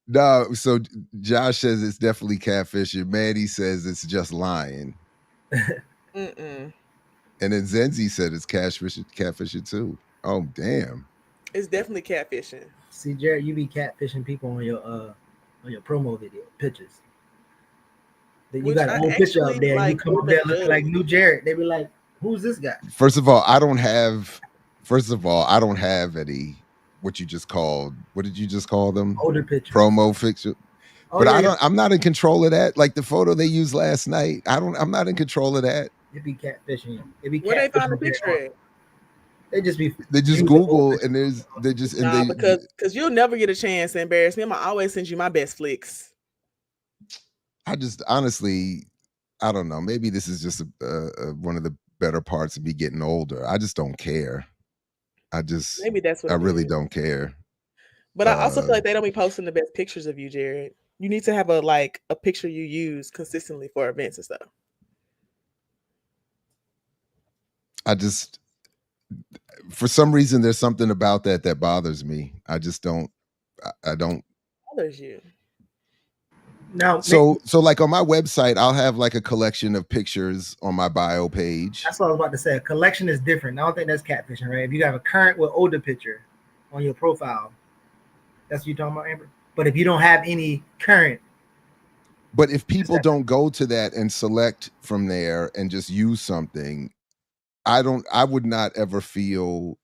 No, so Josh says it's definitely catfishing. Maddie says it's just lying. Mm-mm. And then Zenzi said it's catfishing too. Oh, damn. It's definitely catfishing. See, Jared, you be catfishing people on your promo video pictures. Then you Which got an I old picture up actually there, and you like come up there wouldn't looking judge. like new Jared. They be like, "Who's this guy?" First of all, I don't have any what you just called. What did you just call them? Older pictures. Promo fixture. Oh But yeah, yeah. I'm not in control of that. Like the photo they used last night. I'm not in control of that. It be catfishing. It be Where they find the catfishing Jared picture on. at? They just be They just using old Google and pictures. they just and Nah, they because you'll never get a chance to embarrass me. I'ma always send you my best flicks. I just honestly I don't know. Maybe this is just one of the better parts of me getting older. I just don't care. Maybe that's what I it really is. don't care. But I also Uh, feel like they don't be posting the best pictures of you, Jared. You need to have a picture you use consistently for events and stuff. I just for some reason there's something about that bothers me. I just don't. I don't. Bothers you. Now, So like on my website, I'll have like a collection of pictures on my bio page. that's what I was about to say. A collection is different. I don't think that's catfishing, right? If you have a current with older picture on your profile, that's what you're talking about, Amber. But if you don't have any current, But if it's people that. don't go to that and select from there and just use something, I would not ever feel.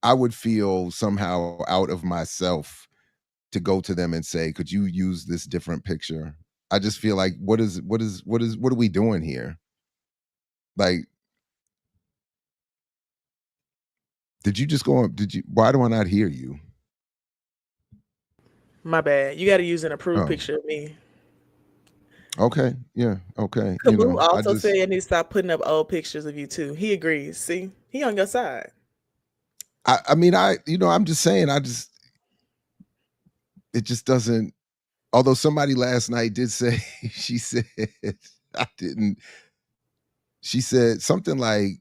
I would feel somehow out of myself to go to them and say, "Could you use this different picture?" I just feel like what are we doing here? Like, did you just go on? Did you? Why do I not hear you? My bad. You got to use an approved Oh, picture of me. okay, yeah, okay. Camus also said you need to stop putting up old pictures of you too. He agrees. See, he on your side. I mean, I'm just saying, it just doesn't. Although somebody last night did say, she said, I didn't. She said something like,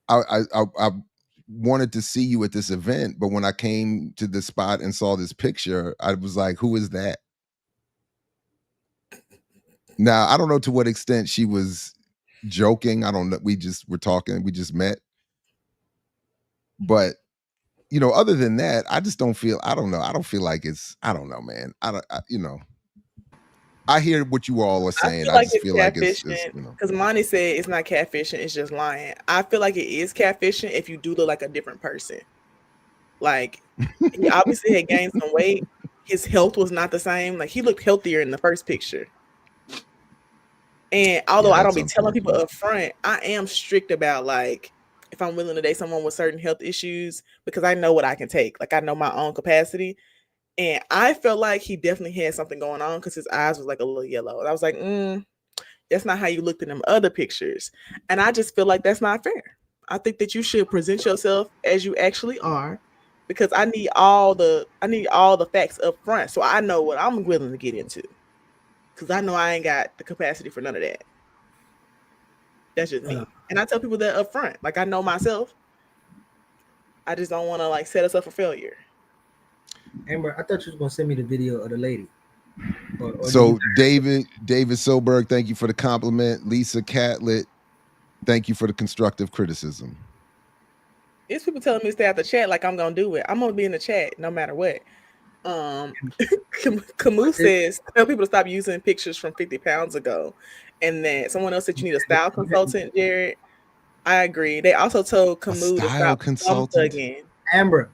I wanted to see you at this event, but when I came to the spot and saw this picture, I was like, who is that? Now, I don't know to what extent she was joking. I don't know. We just were talking. We just met. But, other than that, I just don't feel, I don't know. I don't feel like I don't know, man. I don't, I hear what you all are I saying. feel I like just it's feel like catfishing because Monty said it's not catfishing, it's just lying. I feel like it is catfishing if you do look like a different person. Like he obviously had gained some weight. His health was not the same. Like he looked healthier in the first picture. And although yeah, I don't that's be telling people unfortunate. up front, I am strict about like if I'm willing to date someone with certain health issues because I know what I can take. Like I know my own capacity. And I felt like he definitely had something going on because his eyes was like a little yellow. And I was like, that's not how you looked in them other pictures. And I just feel like that's not fair. I think that you should present yourself as you actually are because I need all the facts up front so I know what I'm willing to get into. Cause I know I ain't got the capacity for none of that. That's just Uh, me. And I tell people that up front. Like I know myself. I just don't want to like set us up for failure. Amber, I thought you was gonna send me the video of the lady. Or do you? So David Soberg, thank you for the compliment. Lisa Catlett, thank you for the constructive criticism. It's people telling me to stay out the chat like I'm gonna do it. I'm gonna be in the chat no matter what. Camus says tell people to stop using pictures from 50 pounds ago, and then someone else said you need a style consultant, Jared. I agree. They also told Camus to style stop thumb consultant? thugging. Amber,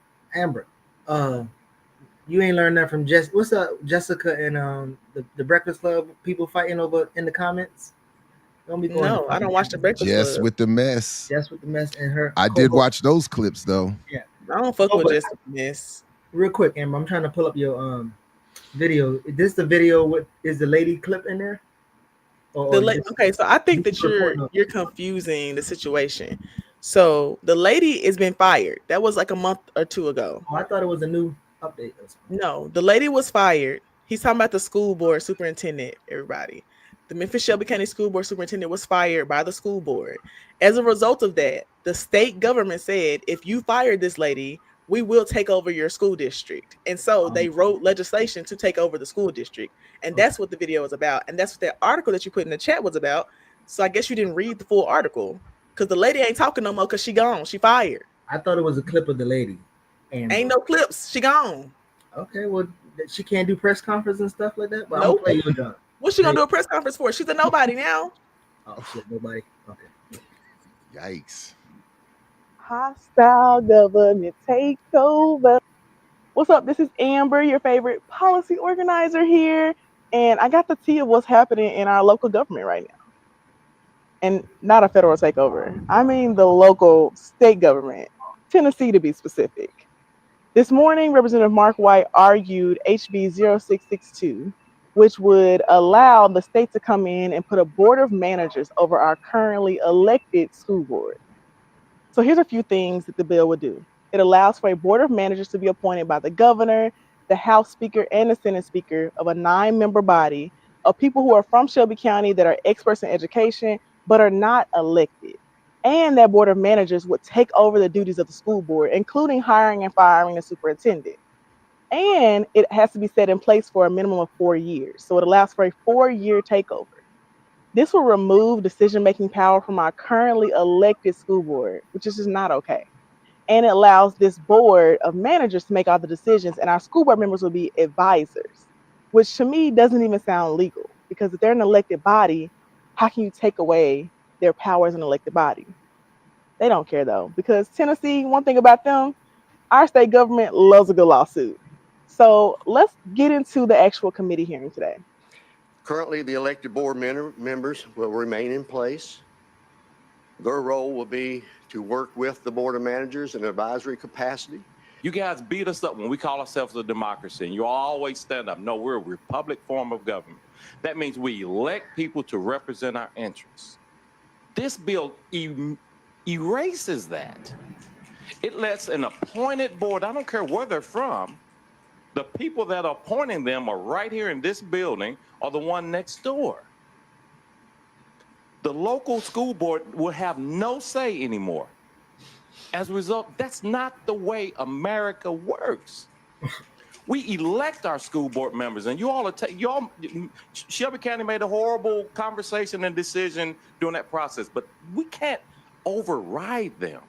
you ain't learned that from what's up, Jessica and the Breakfast Club people fighting over in the comments. Don't be going. No, I don't watch the Breakfast Jess Club. with the mess. Jess with the mess and her. I did watch those clips though. Yeah, I don't fuck with Jess with the mess. Real quick, Amber, I'm trying to pull up your video. Is this the video with is the lady clip in there? Okay, so I think that you're confusing the situation. So the lady has been fired. That was like a month or two ago. Oh, I thought it was a new update. No, the lady was fired. He's talking about the school board superintendent, everybody. The Memphis Shelby County School Board superintendent was fired by the school board. As a result of that, the state government said, if you fire this lady, we will take over your school district. And so they wrote legislation to take over the school district. And that's what the video was about. And that's what that article that you put in the chat was about. So I guess you didn't read the full article because the lady ain't talking no more because she gone. She fired. I thought it was a clip of the lady. Ain't no clips. She gone. Okay, well, she can't do press conference and stuff like that? But nope. I'm play you, what's she going to do a press conference for? She's a nobody now. Oh, shit, nobody. Okay. Yikes. Hostile government takeover. What's up? This is Amber, your favorite policy organizer here. And I got the tea of what's happening in our local government right now. And not a federal takeover. I mean the local state government, Tennessee to be specific. This morning, Representative Mark White argued HB 0662, which would allow the state to come in and put a board of managers over our currently elected school board. So here's a few things that the bill would do. It allows for a board of managers to be appointed by the governor, the House Speaker, and the Senate Speaker of a 9-member body of people who are from Shelby County that are experts in education, but are not elected. And that board of managers would take over the duties of the school board, including hiring and firing the superintendent. And it has to be set in place for a minimum of 4 years. So it allows for a 4-year takeover. This will remove decision-making power from our currently elected school board, which is just not okay. And it allows this board of managers to make all the decisions, and our school board members will be advisors, which to me doesn't even sound legal, because if they're an elected body, how can you take away their power as an elected body? They don't care though, because Tennessee, one thing about them, our state government loves a good lawsuit. So let's get into the actual committee hearing today. Currently, the elected board members will remain in place. Their role will be to work with the board of managers in an advisory capacity. You guys beat us up when we call ourselves a democracy, and you always stand up. No, we're a republic form of government. That means we elect people to represent our interests. This bill erases that. It lets an appointed board, I don't care where they're from, the people that are appointing them are right here in this building or the one next door. The local school board will have no say anymore. As a result, that's not the way America works. We elect our school board members, and Shelby County made a horrible conversation and decision during that process, but we can't override them.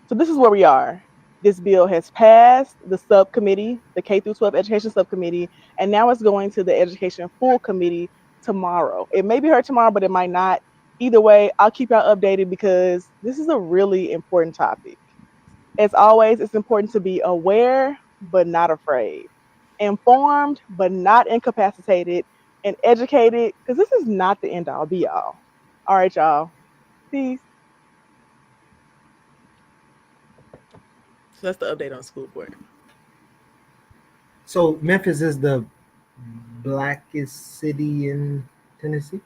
So this is where we are. This bill has passed the subcommittee, the K through 12 education subcommittee, and now it's going to the education full committee tomorrow. It may be heard tomorrow, but it might not. Either way, I'll keep y'all updated because this is a really important topic. As always, it's important to be aware, but not afraid, informed, but not incapacitated, and educated, because this is not the end all be all. All right, y'all. Peace. So that's the update on school board. So Memphis is the blackest city in Tennessee?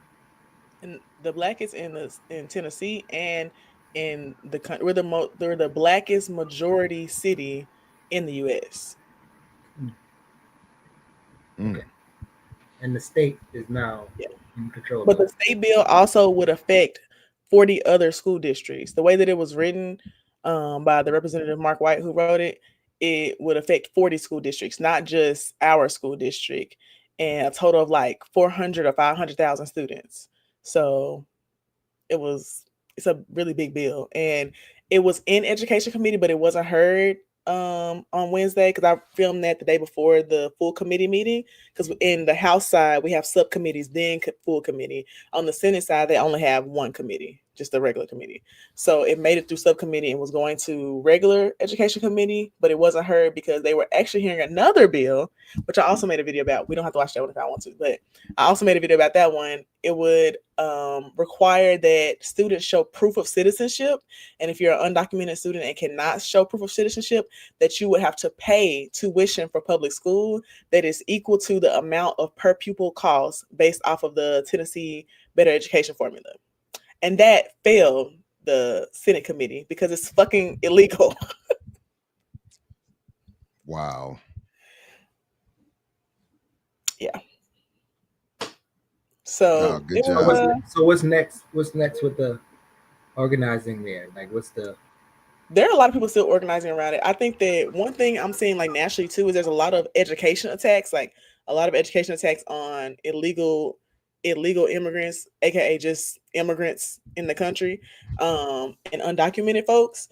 And the blackest in Tennessee and in the country. We're the blackest majority city in the U.S. Okay. And the state is now in control. But the state bill also would affect 40 other school districts. The way that it was written, by the representative Mark White, who wrote it, it would affect 40 school districts, not just our school district, and a total of like 400 or 500,000 students. So it's a really big bill, and it was in education committee, but it wasn't heard on Wednesday because I filmed that the day before the full committee meeting. Because in the House side we have subcommittees, then full committee. On the Senate side they only have one committee, just a regular committee. So it made it through subcommittee and was going to regular education committee, but it wasn't heard because they were actually hearing another bill, which I also made a video about. We don't have to watch that one if I want to, but I also made a video about that one. It would require that students show proof of citizenship. And if you're an undocumented student and cannot show proof of citizenship, that you would have to pay tuition for public school that is equal to the amount of per pupil cost based off of the Tennessee Better Education Formula. And that failed the Senate committee because it's fucking illegal. Wow. Yeah. So, good job. So what's next? What's next with the organizing there? Like, what's the? There are a lot of people still organizing around it. I think that one thing I'm seeing like nationally too is there's a lot of education attacks, like a lot of education attacks on illegal immigrants, aka just immigrants in the country, and undocumented folks.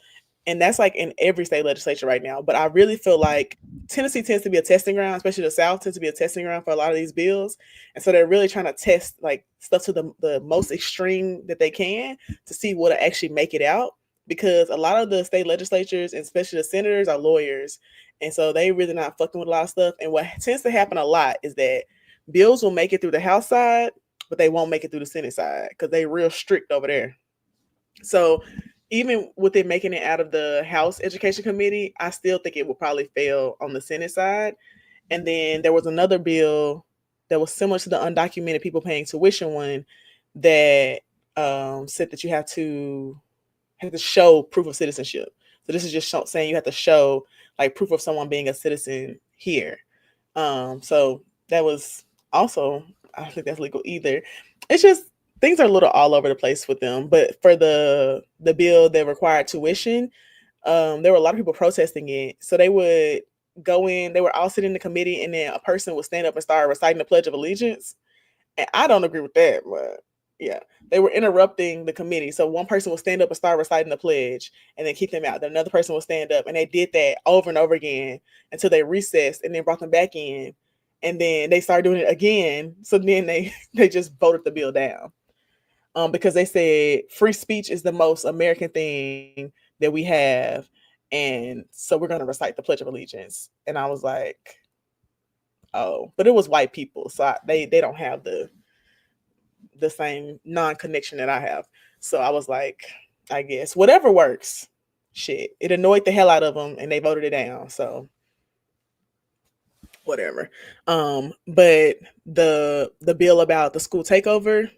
And that's like in every state legislature right now. But I really feel like Tennessee tends to be a testing ground, especially the South tends to be a testing ground for a lot of these bills. And so they're really trying to test like stuff to the most extreme that they can to see what will actually make it out. Because a lot of the state legislatures, and especially the senators, are lawyers. And so they really not fucking with a lot of stuff. And what tends to happen a lot is that bills will make it through the House side, but they won't make it through the Senate side because they're real strict over there. So even with it making it out of the House Education Committee, I still think it will probably fail on the Senate side. And then there was another bill that was similar to the undocumented people paying tuition one that said that you have to show proof of citizenship. So this is just saying you have to show like proof of someone being a citizen here. So that was also, I don't think that's legal either. It's just things are a little all over the place with them. But for the bill that required tuition, there were a lot of people protesting it. So they would go in, they were all sitting in the committee, and then a person would stand up and start reciting the Pledge of Allegiance. And I don't agree with that, but yeah, they were interrupting the committee. So one person would stand up and start reciting the pledge and then kick them out. Then another person would stand up, and they did that over and over again until they recessed and then brought them back in. And then they started doing it again. So then they just voted the bill down. Because they said free speech is the most American thing that we have. And so we're going to recite the Pledge of Allegiance. And I was like, oh, but it was white people. So they don't have the same non-connection that I have. So I was like, I guess whatever works. Shit. It annoyed the hell out of them and they voted it down. So whatever. But the bill about the school takeover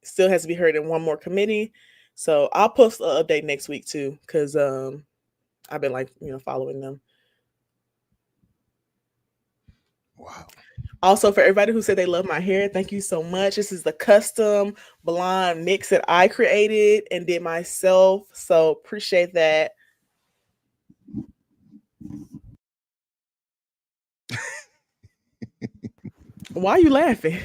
still has to be heard in one more committee. So I'll post an update next week too, because I've been like, following them. Wow. Also, for everybody who said they love my hair, thank you so much. This is the custom blonde mix that I created and did myself. So appreciate that. Why are you laughing?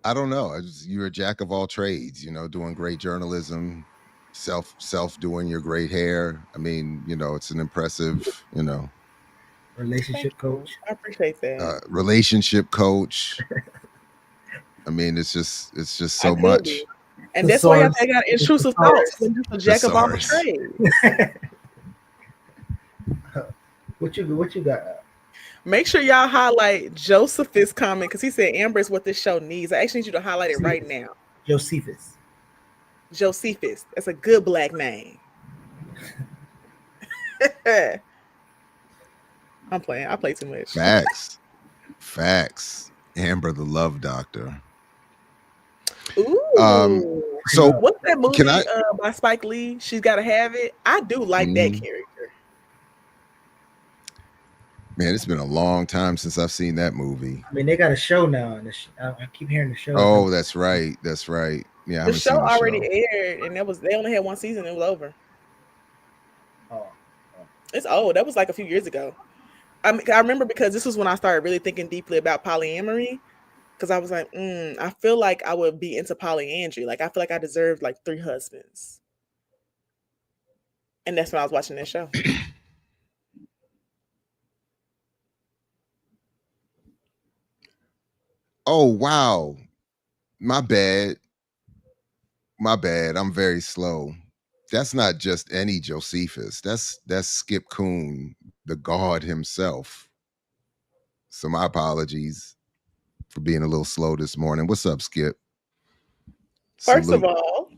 I don't know. You're a jack of all trades, doing great journalism, self doing your great hair. I mean, it's an impressive, Relationship coach. I appreciate that. Relationship coach. I mean, it's just so much. And that's why I got intrusive thoughts. I'm just a jack of all trades. What you got? Make sure y'all highlight Josephus' comment because he said Amber is what this show needs. I actually need you to highlight it right now. Josephus. That's a good black name. I'm playing. I play too much. Facts. Amber, the love doctor. Ooh. So what's that movie by Spike Lee? She's Gotta Have It. I do like that character. Man, it's been a long time since I've seen that movie. I mean, they got a show now, and I keep hearing the show. Oh, that's right. Yeah, I The haven't show seen the already show. aired, and they only had one season. It was over. Oh, It's old. That was like a few years ago. I remember because this was when I started really thinking deeply about polyamory. Because I was like, I feel like I would be into polyandry. Like I feel like I deserved like 3 husbands, and that's when I was watching this show. Oh wow, my bad. My bad. I'm very slow. That's not just any Josephus. That's Skip Coon, the god himself. So my apologies for being a little slow this morning. What's up, Skip? First of Salute. all,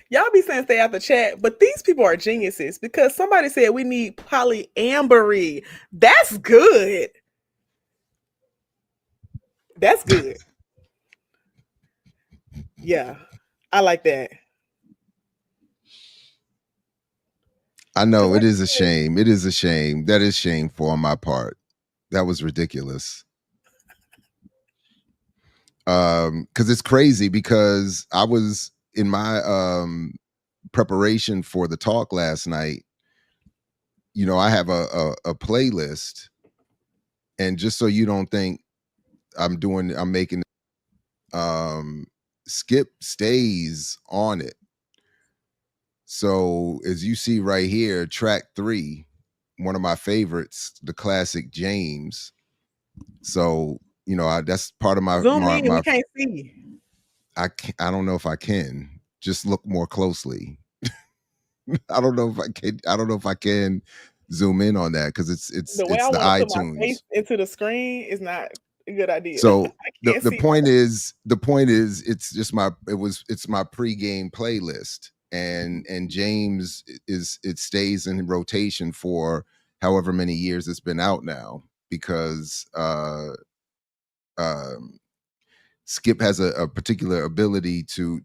y'all be saying stay out the chat, but these people are geniuses because somebody said we need polyambory. That's good. That's good. Yeah, I like that. I know 'Cause it like is I a said, shame. It is a shame. That is shameful on my part. That was ridiculous. Because it's crazy because I was in my preparation for the talk last night. You know, I have a playlist, and just so you don't think I'm making Skip stays on it. So as you see right here, track 3, one of my favorites, the classic James. So, you know, that's part of zoom in, we can't see. I don't know if I can. Just look more closely. I don't know if I can zoom in on that because The way I it's the want to put my face iTunes. into the screen is not a good idea. So I the can't the see. point is it's my pregame playlist, and James it stays in rotation for however many years it's been out now because um, Skip has a particular ability to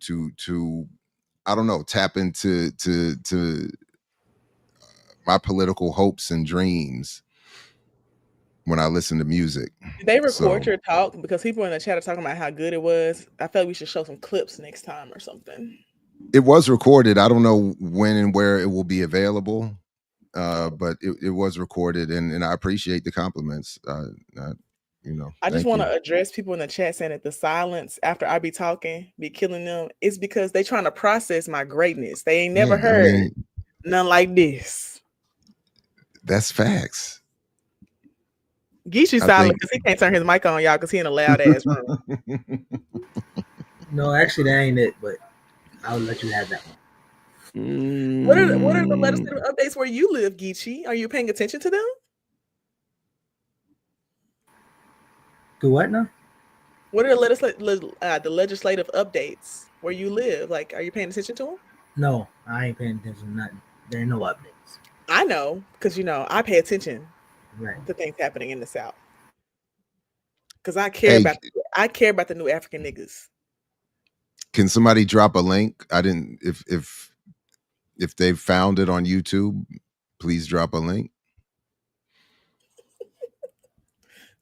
I don't know, tap into to my political hopes and dreams when I listen to music. Did they record So your talk? Because people in the chat are talking about how good it was. I feel like we should show some clips next time or something. it was recorded. I don't know when and where it will be available, but it was recorded, and I appreciate the compliments. You know, I just thank want you. to address people in the chat saying that the silence after I be talking be killing them. It's because they trying to process my greatness. They ain't never Yeah, I heard mean, none like this. that's facts. Geechi I silent think. because he can't turn his mic on, y'all, because he in a loud ass room. no, actually, that ain't it. But I'll let you have that one. What are the legislative updates where you live, Geechi? Are you paying attention to them? Do what now? What are the legislative updates where you live? Like, are you paying attention to them? No, I ain't paying attention to nothing. There ain't no updates. I know, because I pay attention Right. to things happening in the South. Because I care about the new African niggas. Can somebody drop a link? I didn't. If they've found it on YouTube, please drop a link.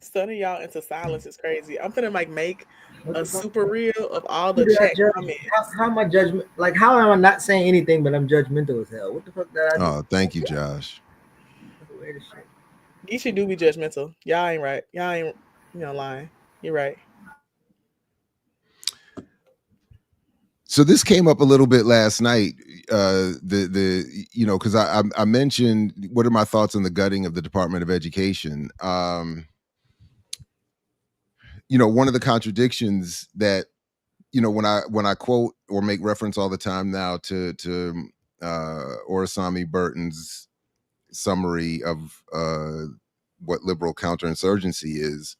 Stunning y'all into silence is crazy. I'm gonna make What a the fuck? super reel of all Who the did I chat judge? comments. How am I judgment? Like, how am I not saying anything, but I'm judgmental as hell? What the fuck did I do? Oh, thank you, Josh. That's the weirdest shit. You should be judgmental. Y'all ain't right. Y'all ain't lying. You're right. So this came up a little bit last night. Because I mentioned what are my thoughts on the gutting of the Department of Education. One of the contradictions that when I quote or make reference all the time now to Orasami Burton's summary of what liberal counterinsurgency is.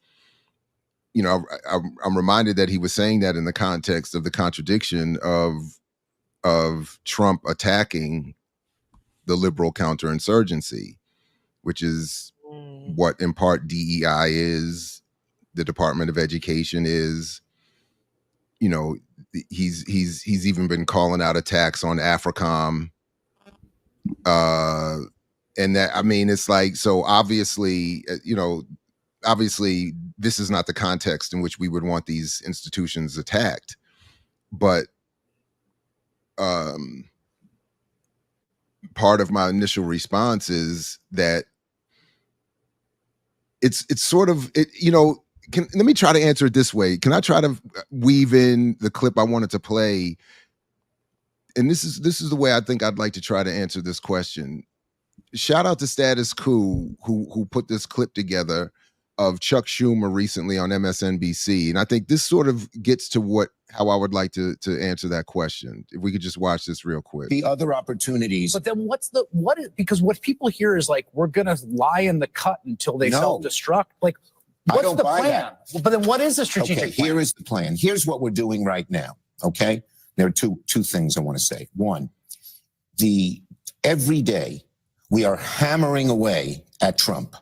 I'm reminded that he was saying that in the context of the contradiction of Trump attacking the liberal counterinsurgency, which is what in part DEI is, the Department of Education is. He's even been calling out attacks on AFRICOM. And that, I mean, it's like, so obviously this is not the context in which we would want these institutions attacked. but part of my initial response is that it's sort of it, you know. Let me try to answer it this way. Can I try to weave in the clip I wanted to play? And this is the way I think I'd like to try to answer this question. Shout out to Status Quo who put this clip together of Chuck Schumer recently on MSNBC, and I think this sort of gets to how I would like to answer that question. If we could just watch this real quick. The other opportunities. But then because what people hear is like, we're gonna lie in the cut until they self-destruct. Like, what's the plan? But then what is the strategic plan? Here is the plan. Here's what we're doing right now. Okay. There are two things I want to say. One, every day we are hammering away at Trump.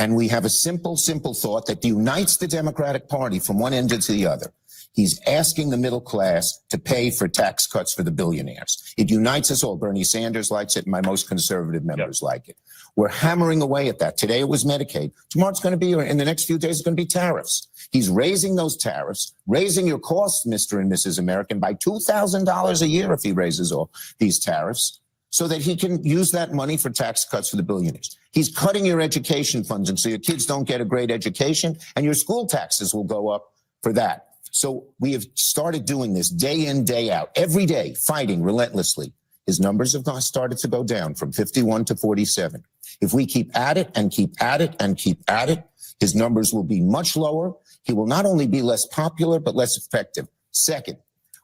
And we have a simple thought that unites the Democratic Party from one end to the other. He's asking the middle class to pay for tax cuts for the billionaires. It unites us all. Bernie Sanders likes it, and my most conservative members like it. We're hammering away at that. Today it was Medicaid. Tomorrow it's going to be, or in the next few days, it's going to be tariffs. He's raising those tariffs, raising your costs, Mr. and Mrs. American, by $2,000 a year if he raises all these tariffs, so that he can use that money for tax cuts for the billionaires. He's cutting your education funds, and so your kids don't get a great education, and your school taxes will go up for that. So we have started doing this day in, day out, every day, fighting relentlessly. His numbers have started to go down from 51 to 47. If we keep at it and keep at it and keep at it, his numbers will be much lower. He will not only be less popular, but less effective. Second,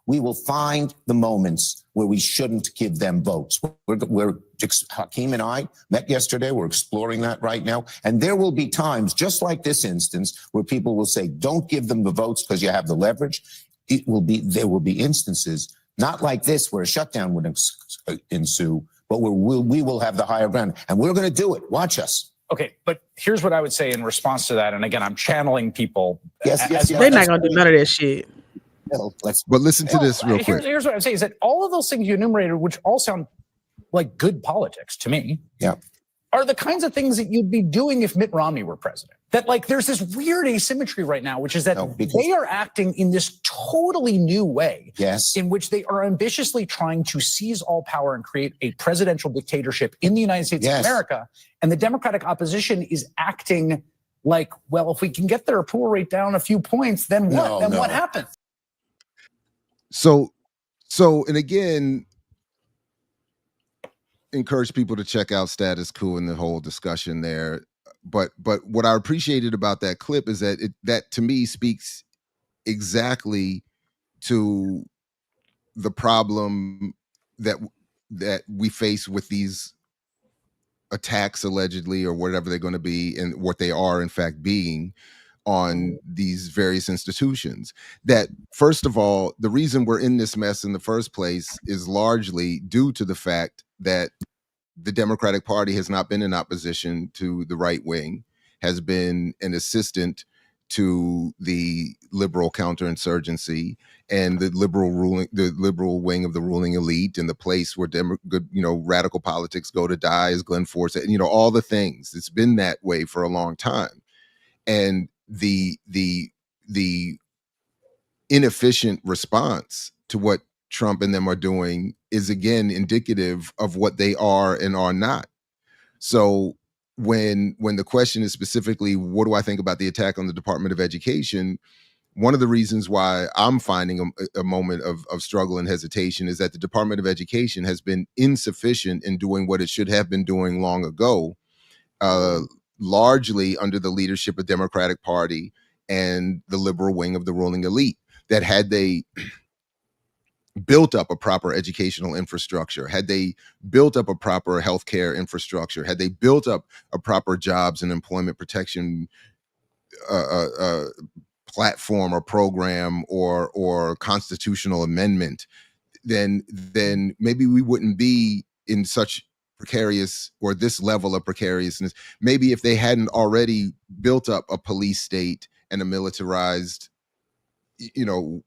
we will find the moments where we shouldn't give them votes. Hakeem and I met yesterday. We're exploring that right now. And there will be times, just like this instance, where people will say, don't give them the votes because you have the leverage. There will be instances, not like this, where a shutdown would ensue, but where we will have the higher ground. And we're going to do it. Watch us. Okay, but here's what I would say in response to that. And again, I'm channeling people. Yes. They're not going to do none of that shit. But listen to this real quick. Here's what I would say is that all of those things you enumerated, which all sound like good politics to me, are the kinds of things that you'd be doing if Mitt Romney were president. That like there's this weird asymmetry right now, which is that they are acting in this totally new way, in which they are ambitiously trying to seize all power and create a presidential dictatorship in the United States of America. And the Democratic opposition is acting like, well, if we can get their approval rate down a few points, then what? What happens? So, and again, encourage people to check out Status Quo and the whole discussion there. But what I appreciated about that clip is that that to me speaks exactly to the problem that we face with these attacks allegedly, or whatever they're going to be, and what they are in fact being, on these various institutions. That, first of all, the reason we're in this mess in the first place is largely due to the fact that the Democratic Party has not been in opposition to the right wing, has been an assistant to the liberal counterinsurgency and the liberal wing of the ruling elite, and the place where radical politics go to die, as Glenn Ford said, all the things. It's been that way for a long time. And the inefficient response to what Trump and them are doing is again indicative of what they are and are not. So when the question is specifically, what do I think about the attack on the Department of Education? One of the reasons why I'm finding a moment of struggle and hesitation is that the Department of Education has been insufficient in doing what it should have been doing long ago, largely under the leadership of Democratic Party and the liberal wing of the ruling elite. That had they built up a proper educational infrastructure, had they built up a proper healthcare infrastructure, had they built up a proper jobs and employment protection platform or program or constitutional amendment, then maybe we wouldn't be in such precarious, or this level of precariousness. Maybe if they hadn't already built up a police state and a militarized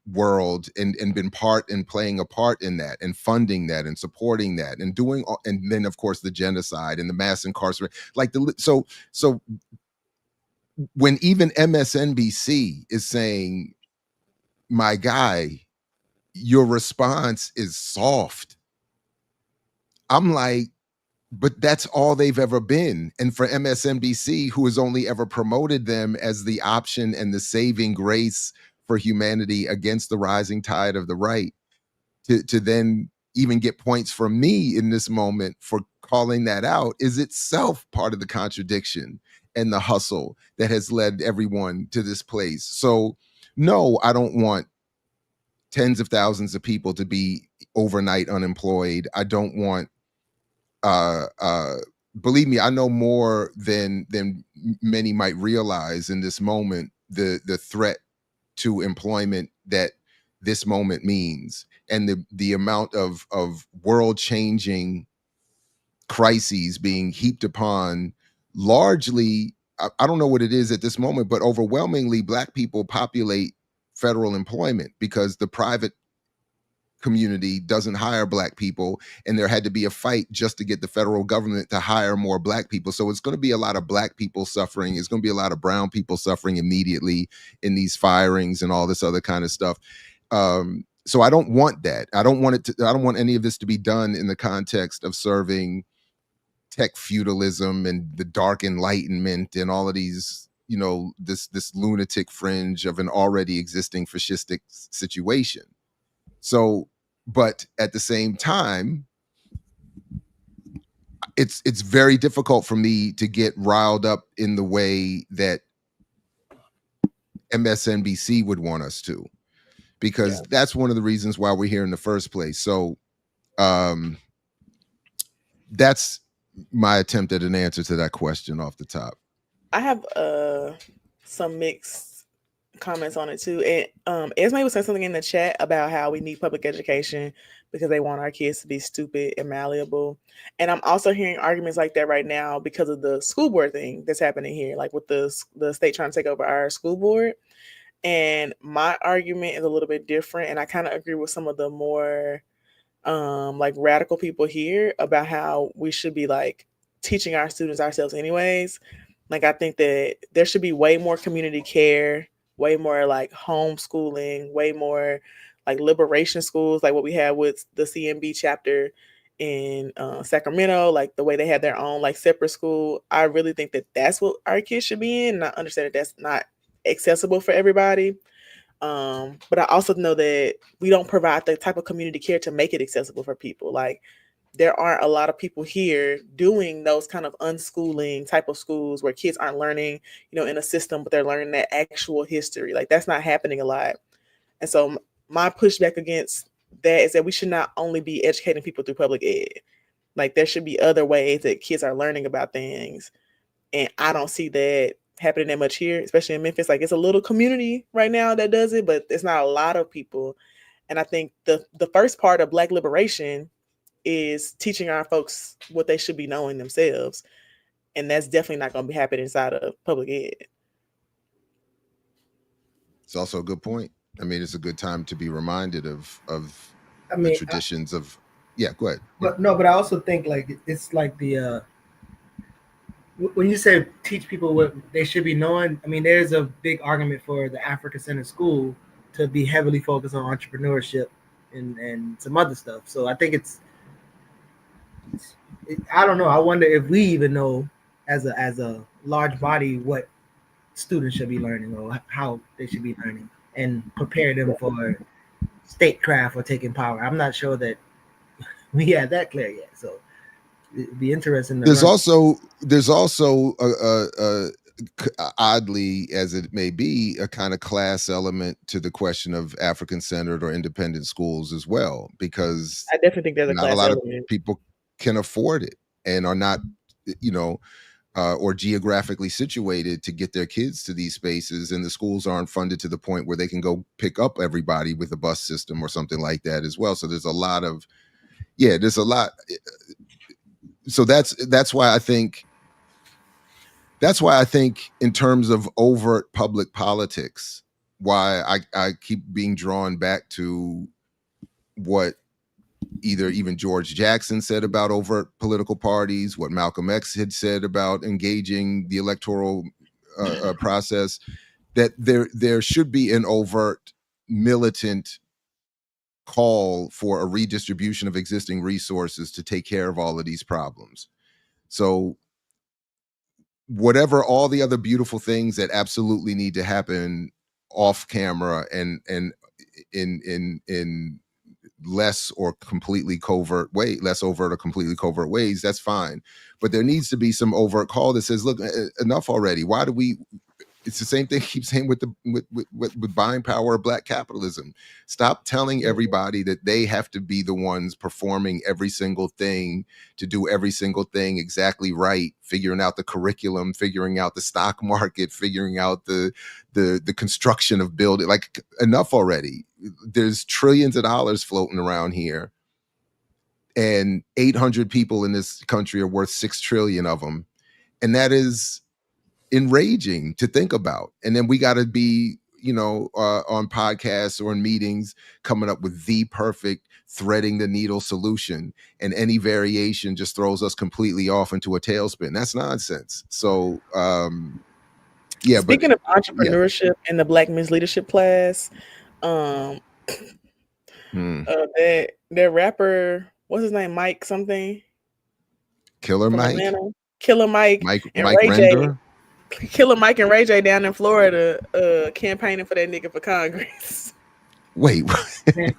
world, and been playing a part in that, and funding that, and supporting that, and doing, and then of course the genocide and the mass incarceration, so when even MSNBC is saying, my guy, your response is soft. I'm like, but that's all they've ever been. And for MSNBC, who has only ever promoted them as the option and the saving grace for humanity against the rising tide of the right, to then even get points from me in this moment for calling that out is itself part of the contradiction and the hustle that has led everyone to this place. So no, I don't want tens of thousands of people to be overnight unemployed. I don't want believe me, I know more than many might realize in this moment, the threat to employment that this moment means, and the amount of world changing crises being heaped upon largely, I don't know what it is at this moment, but overwhelmingly Black people populate federal employment because the private community doesn't hire Black people, and there had to be a fight just to get the federal government to hire more Black people. So it's going to be a lot of Black people suffering. It's going to be a lot of brown people suffering immediately in these firings and all this other kind of stuff. So I don't want that. I don't want any of this to be done in the context of serving tech feudalism and the dark enlightenment and all of these, this lunatic fringe of an already existing fascistic situation. So, but at the same time, it's very difficult for me to get riled up in the way that MSNBC would want us to, because that's one of the reasons why we're here in the first place. So, that's my attempt at an answer to that question off the top. I have some mixed comments on it too. And Esme was saying something in the chat about how we need public education because they want our kids to be stupid and malleable. And I'm also hearing arguments like that right now because of the school board thing that's happening here, like with the state trying to take over our school board. And my argument is a little bit different, and I kind of agree with some of the more like radical people here about how we should be like teaching our students ourselves anyways. Like, I think that there should be way more community care, way more like homeschooling, way more like liberation schools, like what we have with the CMB chapter in Sacramento, like the way they have their own like separate school. I really think that that's what our kids should be in. And I understand that that's not accessible for everybody. But I also know that we don't provide the type of community care to make it accessible for people. Like, there aren't a lot of people here doing those kind of unschooling type of schools where kids aren't learning, in a system, but they're learning that actual history. Like, that's not happening a lot. And so my pushback against that is that we should not only be educating people through public ed. Like, there should be other ways that kids are learning about things. And I don't see that happening that much here, especially in Memphis. Like, it's a little community right now that does it, but it's not a lot of people. And I think the first part of Black liberation is teaching our folks what they should be knowing themselves. And that's definitely not going to be happening inside of public ed. It's also a good point. I mean, it's a good time to be reminded of the traditions of. Yeah, go ahead. But no, but I also think like it's like the when you say teach people what they should be knowing, I mean, there's a big argument for the African-centered school to be heavily focused on entrepreneurship and some other stuff. So I think I don't know. I wonder if we even know as a large body what students should be learning or how they should be learning and prepare them for statecraft or taking power. I'm not sure that we have that clear yet. So it'd be interesting. There's also oddly as it may be, a kind of class element to the question of African-centered or independent schools as well, because I definitely think there's not a lot of people can afford it and are not, or geographically situated to get their kids to these spaces, and the schools aren't funded to the point where they can go pick up everybody with a bus system or something like that as well. So there's a lot. So that's why I think in terms of overt public politics, why I keep being drawn back to what either even George Jackson said about overt political parties, what Malcolm X had said about engaging the electoral process, that there should be an overt militant call for a redistribution of existing resources to take care of all of these problems. So whatever all the other beautiful things that absolutely need to happen off camera and in less or completely covert way, less overt or completely covert ways, that's fine. But there needs to be some overt call that says, look, enough already. Why do we, it's the same thing I keep saying with buying power of Black capitalism. Stop telling everybody that they have to be the ones performing every single thing, to do every single thing exactly right, figuring out the curriculum, figuring out the stock market, figuring out the construction of building. Like, enough already. There's trillions of dollars floating around here, and 800 people in this country are worth 6 trillion of them. And that is enraging to think about. And then we got to be, on podcasts or in meetings coming up with the perfect threading the needle solution, and any variation just throws us completely off into a tailspin. That's nonsense. So speaking of entrepreneurship in the Black men's leadership class, that rapper, what's his name, Mike something, Killer Mike, Atlanta. Killer Mike, Mike Ray Render. J. Killer Mike and Ray J down in Florida campaigning for that nigga for Congress. Wait, what? Yeah.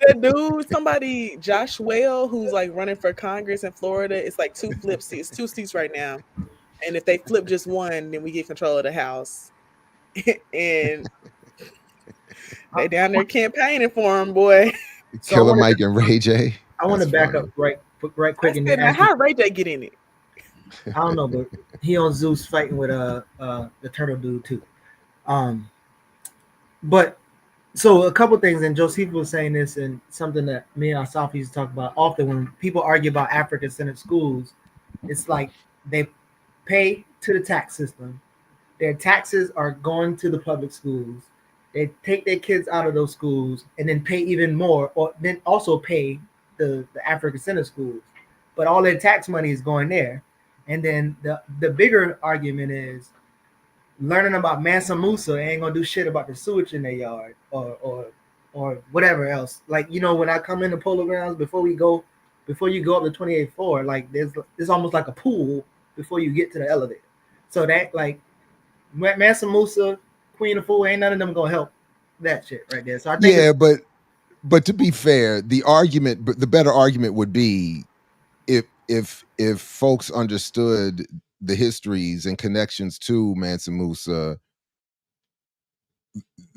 That dude, somebody, Josh Whale, who's like running for Congress in Florida. It's like 2 flip seats, 2 seats right now. And if they flip just one, then we get control of the House. And they down there campaigning for him, boy. So Killer Mike and Ray J. I want to back up right quick. And now, how Ray J get in it? I don't know, but he on Zeus fighting with the turtle dude too. But so a couple things, and Joseph was saying this, and something that me and Asaf used to talk about often when people argue about African-centered schools. It's like they pay to the tax system. Their taxes are going to the public schools. They take their kids out of those schools and then pay even more, or then also pay the African-centered schools. But all their tax money is going there. And then the bigger argument is learning about Mansa Musa ain't gonna do shit about the sewage in their yard or whatever else. Like, when I come into Polo Grounds, before you go up the 28th floor, like there's almost like a pool before you get to the elevator. So that, like, Mansa Musa, Queen of Fool, ain't none of them gonna help that shit right there. So I think but to be fair, the better argument would be if folks understood the histories and connections to Mansa Musa,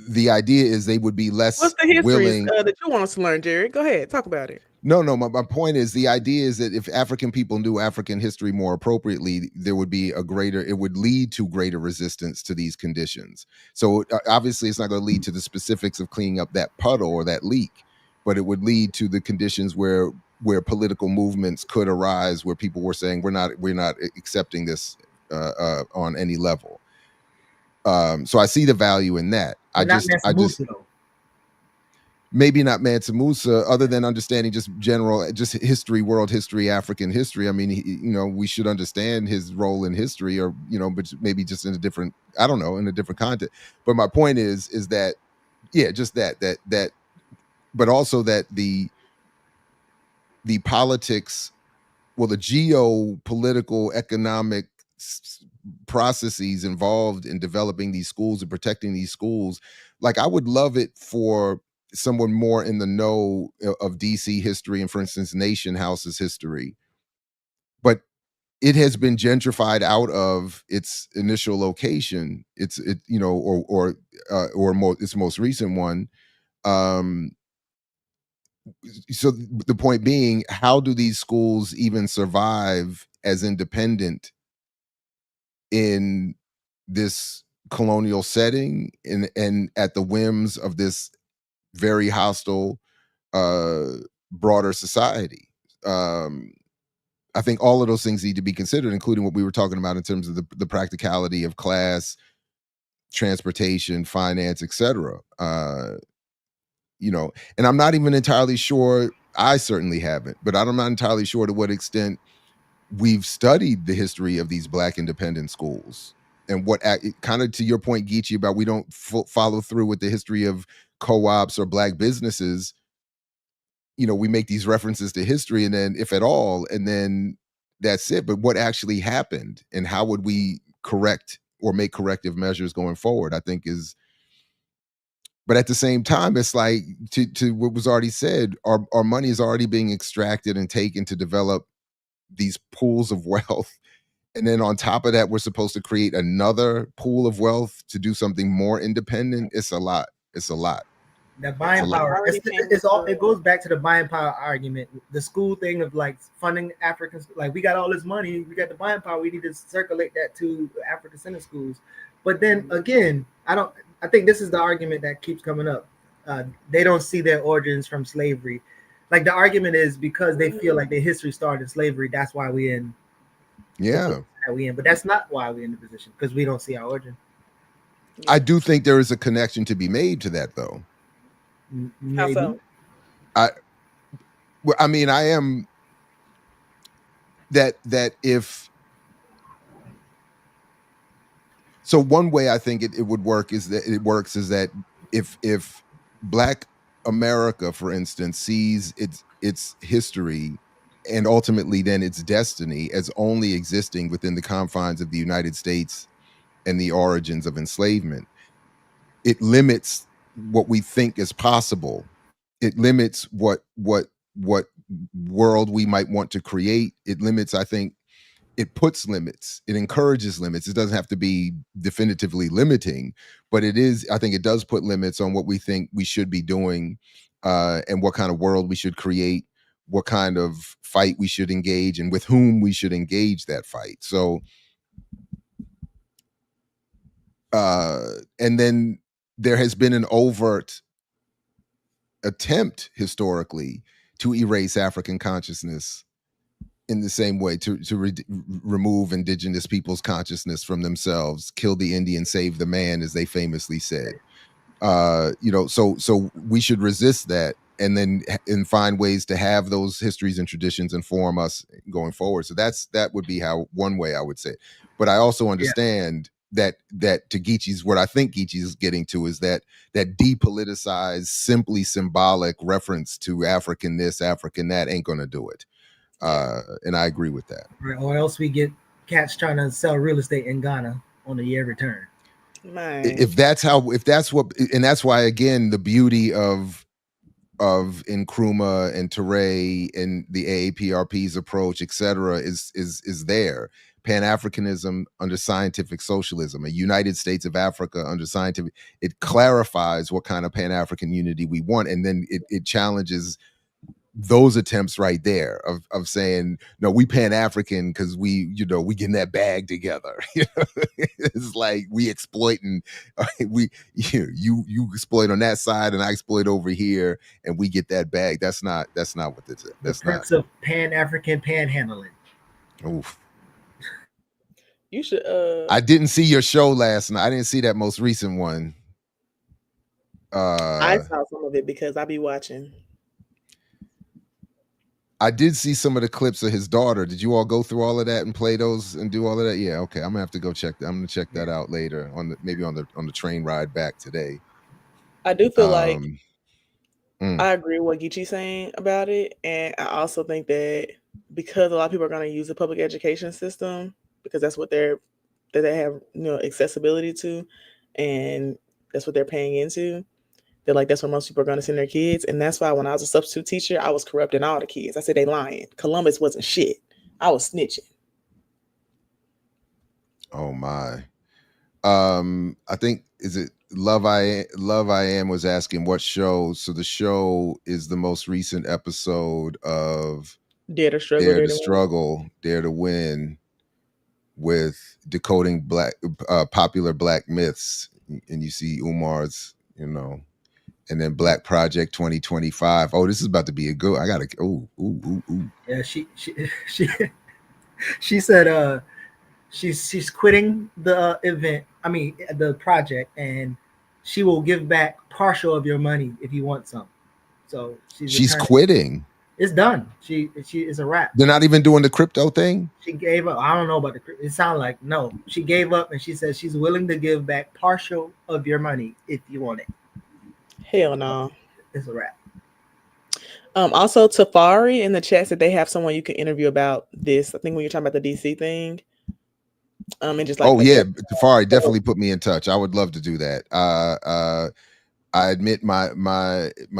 the idea is they would be less. What's the histories willing that you want us to learn, Jerry? Go ahead, talk about it. No, my point is, the idea is that if African people knew African history more appropriately, it would lead to greater resistance to these conditions. So obviously it's not going to lead to the specifics of cleaning up that puddle or that leak, but it would lead to the conditions where political movements could arise, where people were saying we're not accepting this on any level. So I see the value in that. Maybe not Mansa Musa, other than understanding just history, world history, African history. I mean, we should understand his role in history, or, but maybe just in a different context. But my point is that, just that, but also that the politics, the geopolitical, economic processes involved in developing these schools and protecting these schools, like, I would love it for someone more in the know of DC history and, for instance, Nation House's history, but it has been gentrified out of its initial location. Its most recent one. So the point being, how do these schools even survive as independent in this colonial setting and at the whims of this very hostile broader society? I think all of those things need to be considered, including what we were talking about in terms of the practicality of class, transportation, finance, etc. And I'm not even entirely sure, I certainly haven't, but I'm not entirely sure to what extent we've studied the history of these Black independent schools. what kind of to your point, Geechee, about we don't follow through with the history of co-ops or black businesses. We make these references to history, and then if at all, and then that's it. But what actually happened, and how would we correct or make corrective measures going forward, I think is. But at the same time, it's like to what was already said, our money is already being extracted and taken to develop these pools of wealth. And then on top of that, we're supposed to create another pool of wealth to do something more independent. It's a lot. It's a lot. That buying power. It goes back to the buying power argument. The school thing of like funding Africans. Like, we got all this money, we got the buying power. We need to circulate that to African center schools. But then again, I think this is the argument that keeps coming up. They don't see their origins from slavery. Like, the argument is because they feel like their history started in slavery. That's why we in. Yeah. But that's not why we're in the position, because we don't see our origin. I do think there is a connection to be made to that, though. How so? I am that if. So one way I think it would work is that if Black America, for instance, sees its history and ultimately then its destiny as only existing within the confines of the United States and the origins of enslavement, it limits what we think is possible. It limits what world we might want to create. It limits, I think, it puts limits. It encourages limits. It doesn't have to be definitively limiting, but I think it does put limits on what we think we should be doing, and what kind of world we should create, what kind of fight we should engage, and with whom we should engage that fight. So, and then there has been an overt attempt historically to erase African consciousness in the same way, to remove indigenous people's consciousness from themselves, kill the Indian, save the man, as they famously said. So we should resist that, and find ways to have those histories and traditions inform us going forward. So that would be one way I would say. But I also understand that to Geechee's, what I think Geechee is getting to is that depoliticized, simply symbolic reference to African this, African that ain't going to do it. And I agree with that. Right, or else we get cats trying to sell real estate in Ghana on a year return. Man. If that's what, and that's why, again, the beauty of Nkrumah and Touré and the AAPRP's approach, etc., is there. Pan-Africanism under scientific socialism, a United States of Africa under scientific, it clarifies what kind of Pan-African unity we want, and then it challenges those attempts right there of saying, no, we Pan-African because we getting that bag together. It's like we exploiting, you exploit on that side and I exploit over here and we get that bag. That's not what this is. That's not of Pan-African panhandling. Oof. You should I didn't see your show last night. I didn't see that most recent one. I saw some of it because I be watching. I did see some of the clips of his daughter. Did you all go through all of that and play those and do all of that? Yeah, okay. I'm gonna have to go check that. I'm gonna check that out later maybe on the train ride back today. I do feel like I agree with what Geechee's saying about it, and I also think that because a lot of people are going to use the public education system because that's what they have accessibility to, and that's what they're paying into. They're like, that's where most people are going to send their kids. And that's why when I was a substitute teacher, I was corrupting all the kids. I said, they lying. Columbus wasn't shit. I was snitching. Oh my. I think, is it Love I Am was asking what show. So the show is the most recent episode of Dare to Struggle, Dare to Win, with decoding popular Black myths. And you see Umar's, and then Black Project 2025. Oh, this is about to be a good. I gotta. Ooh. Yeah, she said she's quitting the event. I mean the project, and she will give back partial of your money if you want some. So she's quitting. It's done. She is a wrap. They're not even doing the crypto thing. She gave up. I don't know about it sounds like no. She gave up, and she says she's willing to give back partial of your money if you want it. Hell no. It's a wrap. Also, Tafari in the chat said they have someone you can interview about this. I think when you're talking about the DC thing. And just like, Tafari definitely put me in touch. I would love to do that. I admit my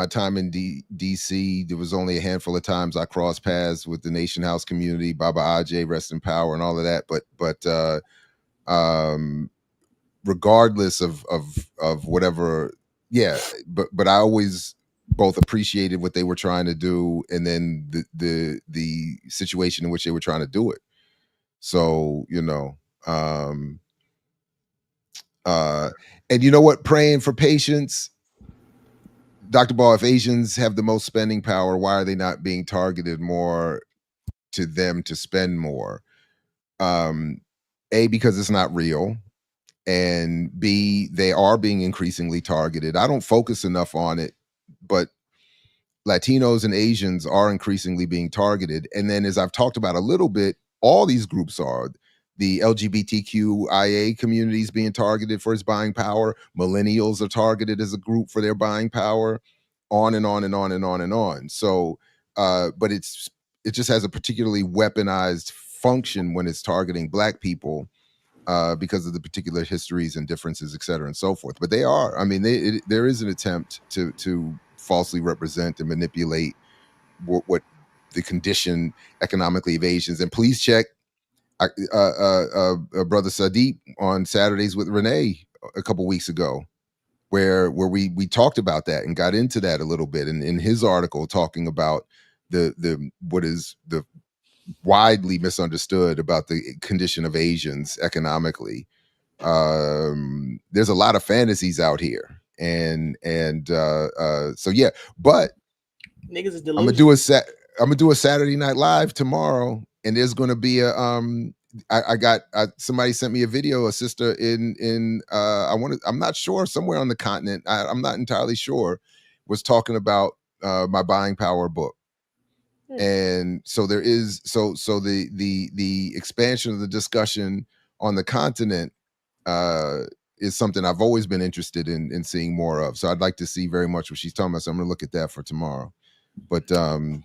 time in DC, there was only a handful of times I crossed paths with the Nation House community, Baba Ajay, rest in power, and all of that. But regardless of whatever, but I always both appreciated what they were trying to do, and then the situation in which they were trying to do it. So, and you know what? Praying for patience. Dr. Ball, if Asians have the most spending power, why are they not being targeted more to them to spend more? A, because it's not real. And B, they are being increasingly targeted. I don't focus enough on it, but Latinos and Asians are increasingly being targeted. And then, as I've talked about a little bit, all these groups are. The LGBTQIA community is being targeted for its buying power. Millennials are targeted as a group for their buying power, on and on and on and on and on. So, but it just has a particularly weaponized function when it's targeting Black people because of the particular histories and differences, et cetera, and so forth. But they are. I mean, there is an attempt to falsely represent and manipulate what the condition economically of Asians. And please check Brother Sadiq on Saturdays with Renee a couple weeks ago, where we talked about that and got into that a little bit, and in his article talking about the what is the widely misunderstood about the condition of Asians economically. There's a lot of fantasies out here, and so yeah, but niggas is I'm gonna do a Saturday Night Live tomorrow, and there's gonna be a somebody sent me a video, a sister in I'm not sure, somewhere on the continent, I'm not entirely sure, was talking about my buying power book. And so there is the expansion of the discussion on the continent is something I've always been interested in seeing more of. So I'd like to see very much what she's talking about. So I'm gonna look at that for tomorrow. But the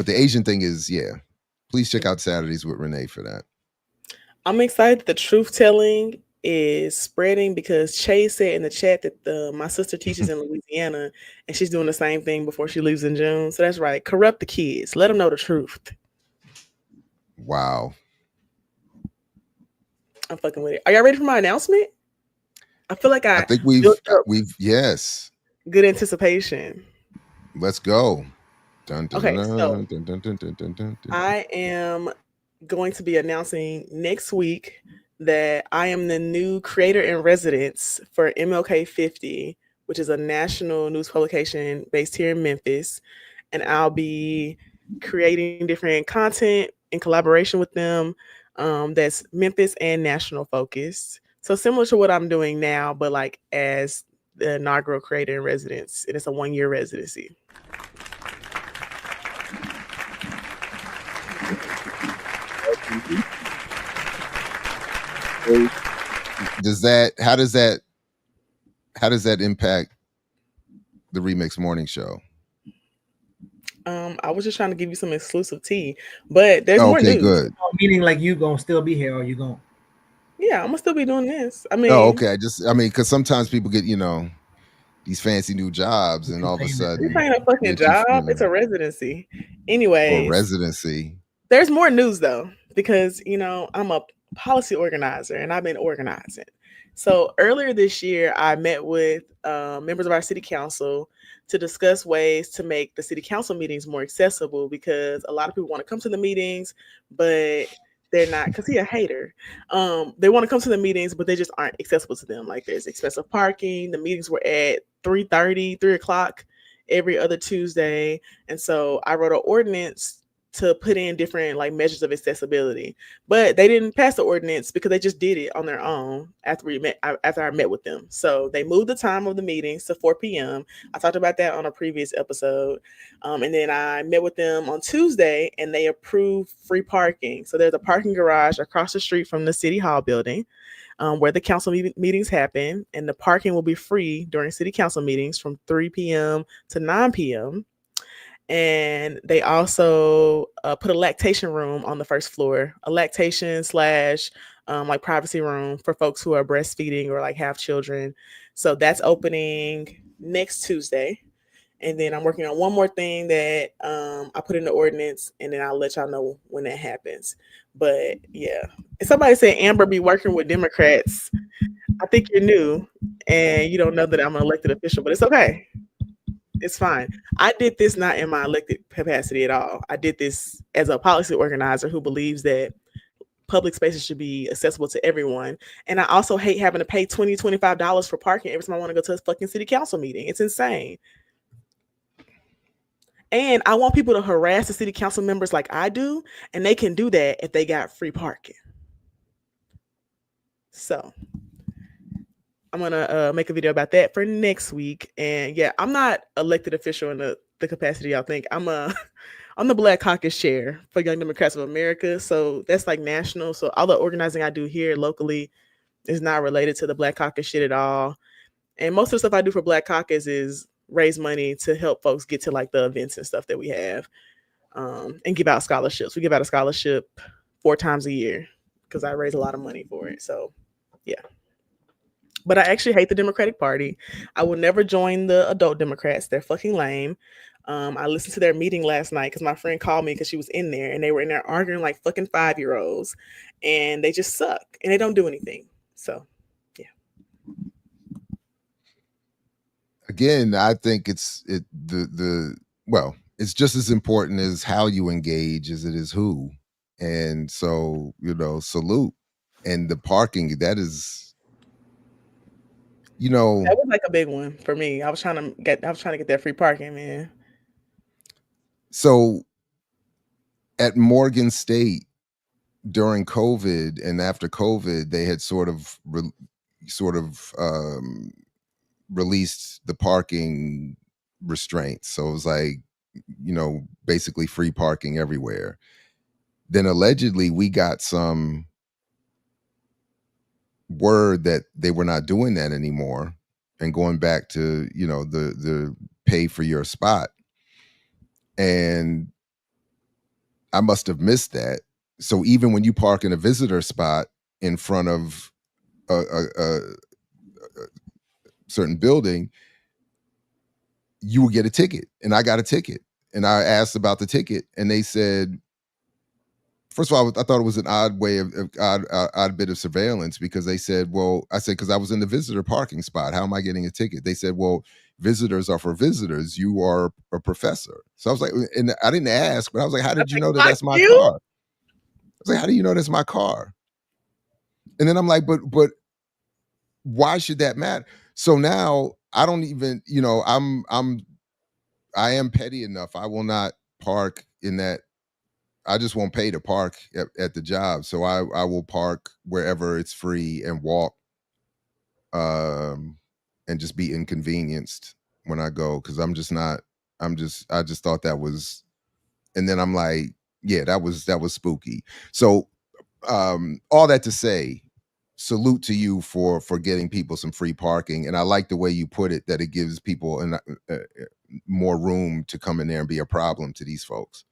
Asian thing is, please check out Saturdays with Renee for that. I'm excited the truth telling is spreading, because Chase said in the chat that my sister teaches in Louisiana, and she's doing the same thing before she leaves in June. So that's right. Corrupt the kids. Let them know the truth. Wow. I'm fucking with it. Are y'all ready for my announcement? I feel like I think we've yes. Good anticipation. Let's go. Okay, so I am going to be announcing next week that I am the new creator in residence for MLK 50, which is a national news publication based here in Memphis. And I'll be creating different content in collaboration with them that's Memphis and national focused. So similar to what I'm doing now, but like as the inaugural creator in residence. And it's a 1-year residency. How does that impact the Remix Morning Show? I was just trying to give you some exclusive tea, but there's more news. Okay, good. Meaning like you gonna still be here, or you gonna? Yeah, I'm gonna still be doing this. I mean, okay. Because sometimes people get these fancy new jobs, and all of a sudden, this ain't a fucking job. It's a residency. Anyway, residency. There's more news though, because I'm a policy organizer and I've been organizing. So earlier this year, I met with members of our city council to discuss ways to make the city council meetings more accessible, because a lot of people want to come to the meetings, but they're not, because he's a hater. They want to come to the meetings, but they just aren't accessible to them. Like there's expensive parking. The meetings were at 3:30, 3 o'clock every other Tuesday. And so I wrote an ordinance to put in different like measures of accessibility, but they didn't pass the ordinance because they just did it on their own after I met with them. So they moved the time of the meetings to 4 p.m. I talked about that on a previous episode. And then I met with them on Tuesday and they approved free parking. So there's a parking garage across the street from the city hall building where the council meetings happen, and the parking will be free during city council meetings from 3 p.m. to 9 p.m. And they also put a lactation room on the first floor, a lactation slash like privacy room for folks who are breastfeeding or like have children. So that's opening next Tuesday. And then I'm working on one more thing that I put in the ordinance, and then I'll let y'all know when that happens. But yeah, if somebody said Amber be working with Democrats, I think you're new and you don't know that I'm an elected official, but it's okay. It's fine. I did this not in my elected capacity at all. I did this as a policy organizer who believes that public spaces should be accessible to everyone. And I also hate having to pay $20, $25 for parking every time I want to go to a fucking city council meeting. It's insane. And I want people to harass the city council members like I do, and they can do that if they got free parking. So I'm gonna make a video about that for next week. And yeah, I'm not elected official in the capacity y'all think. I'm the Black Caucus chair for Young Democrats of America. So that's like national. So all the organizing I do here locally is not related to the Black Caucus shit at all. And most of the stuff I do for Black Caucus is raise money to help folks get to like the events and stuff that we have, and give out scholarships. We give out a scholarship 4 times a year because I raise a lot of money for it. So yeah. But I actually hate the Democratic Party. I will never join the adult Democrats. They're fucking lame. I listened to their meeting last night because my friend called me because she was in there, and they were in there arguing like fucking 5-year-olds, and they just suck and they don't do anything. So yeah. Again, I think it's just as important as how you engage as it is who. And so, salute. And the parking, that is, that was like a big one for me. I was trying to get that free parking, man. So at Morgan State during COVID and after COVID, they had sort of released the parking restraints. So it was like, basically free parking everywhere. Then allegedly we got some word that they were not doing that anymore and going back to, the pay for your spot. And I must have missed that. So even when you park in a visitor spot in front of a certain building, you will get a ticket. And I got a ticket. And I asked about the ticket, and they said, first of all, I thought it was an odd way of odd bit of surveillance, because they said, well, I said, because I was in the visitor parking spot. How am I getting a ticket? They said, well, visitors are for visitors. You are a professor. So I was like, and I didn't ask, but I was like, how did you know that that's my car? I was like, how do you know that's my car? And then I'm like, but why should that matter? So now I don't even, I am petty enough. I will not park in that. I just won't pay to park at the job. So I will park wherever it's free and walk, and just be inconvenienced when I go. Cause I just thought that was, and then I'm like, yeah, that was spooky. So, all that to say, salute to you for getting people some free parking. And I like the way you put it, that it gives people more room to come in there and be a problem to these folks.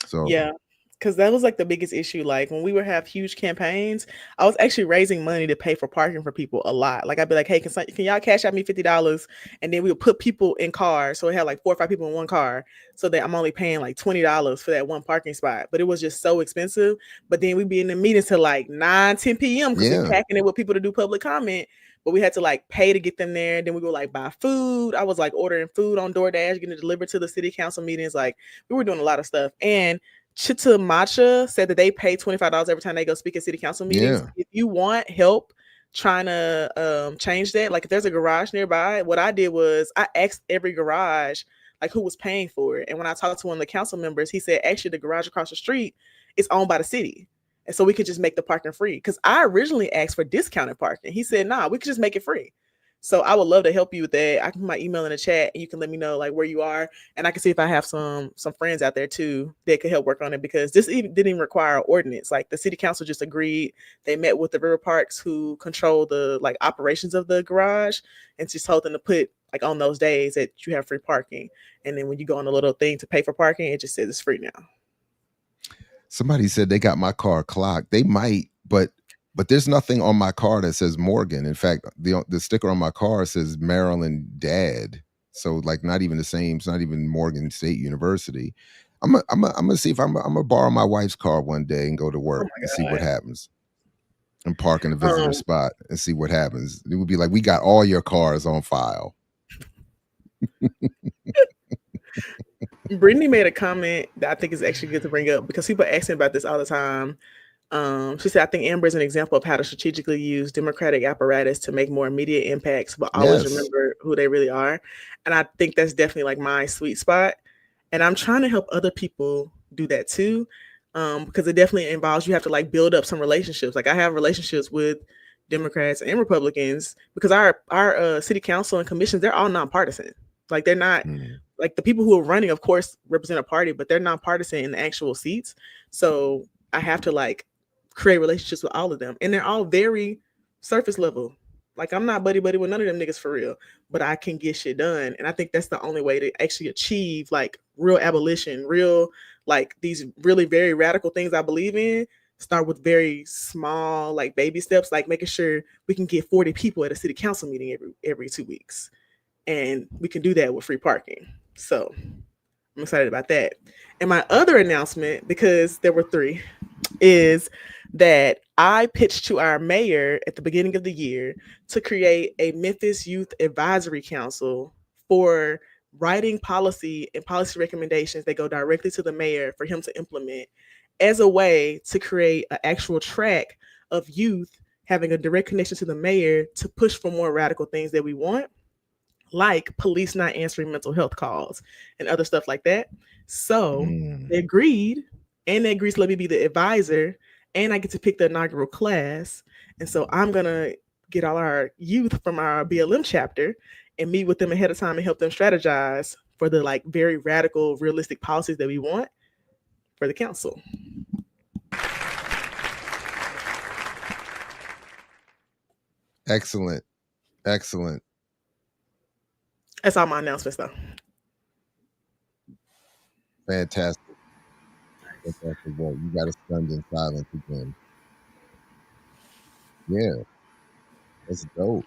So yeah, because that was like the biggest issue. Like when we would have huge campaigns, I was actually raising money to pay for parking for people a lot. Like I'd be like, hey, can y'all cash out me $50? And then we would put people in cars. So it had like 4 or 5 people in one car. So that I'm only paying like $20 for that one parking spot. But it was just so expensive. But then we'd be in the meetings till like 9, 10 p.m. because we're packing it with people to do public comment. But we had to like pay to get them there. Then we would like buy food. I was like ordering food on DoorDash, getting it delivered to the city council meetings. Like we were doing a lot of stuff. And Chita Macha said that they pay $25 every time they go speak at city council meetings. Yeah. If you want help trying to change that, like if there's a garage nearby, what I did was I asked every garage, like who was paying for it. And when I talked to one of the council members, he said actually the garage across the street is owned by the city. And so we could just make the parking free. Because I originally asked for discounted parking. He said, nah, we could just make it free. So I would love to help you with that. I can put my email in the chat and you can let me know like where you are. And I can see if I have some friends out there too that could help work on it, because this didn't even require an ordinance. Like the city council just agreed. They met with the River Parks who control the like operations of the garage and just told them to put like on those days that you have free parking. And then when you go on the little thing to pay for parking, it just says it's free now. Somebody said they got my car clocked. They might, but there's nothing on my car that says Morgan. In fact, the sticker on my car says Maryland Dad. So like not even the same. It's not even Morgan State University. I'm gonna see if I'm gonna borrow my wife's car one day and go to work and see what happens. And park in a visitor spot and see what happens. It would be like, we got all your cars on file. Brittany made a comment that I think is actually good to bring up because people ask me about this all the time. She said, I think Amber is an example of how to strategically use democratic apparatus to make more immediate impacts, but always remember who they really are. And I think that's definitely like my sweet spot. And I'm trying to help other people do that too. Because it definitely involves, you have to like build up some relationships. Like I have relationships with Democrats and Republicans because our city council and commissions, they're all nonpartisan. Like they're not like the people who are running, of course, represent a party, but they're nonpartisan in the actual seats. So I have to like create relationships with all of them, and they're all very surface level. Like I'm not buddy with none of them niggas for real, but I can get shit done. And I think that's the only way to actually achieve like real abolition, real like these really very radical things I believe in. Start with very small like baby steps, like making sure we can get 40 people at a city council meeting every 2 weeks. And we can do that with free parking. So I'm excited about that. And my other announcement, because there were 3, is that I pitched to our mayor at the beginning of the year to create a Memphis Youth Advisory Council for writing policy and policy recommendations that go directly to the mayor for him to implement, as a way to create an actual track of youth having a direct connection to the mayor to push for more radical things that we want, like police not answering mental health calls and other stuff like that. So they agreed, and they agreed to let me be the advisor, and I get to pick the inaugural class. And so I'm gonna get all our youth from our BLM chapter and meet with them ahead of time and help them strategize for the like very radical, realistic policies that we want for the council. Excellent. Excellent. That's all my announcements though. Fantastic. Fantastic work. You got to stunned in silence again. Yeah. That's dope.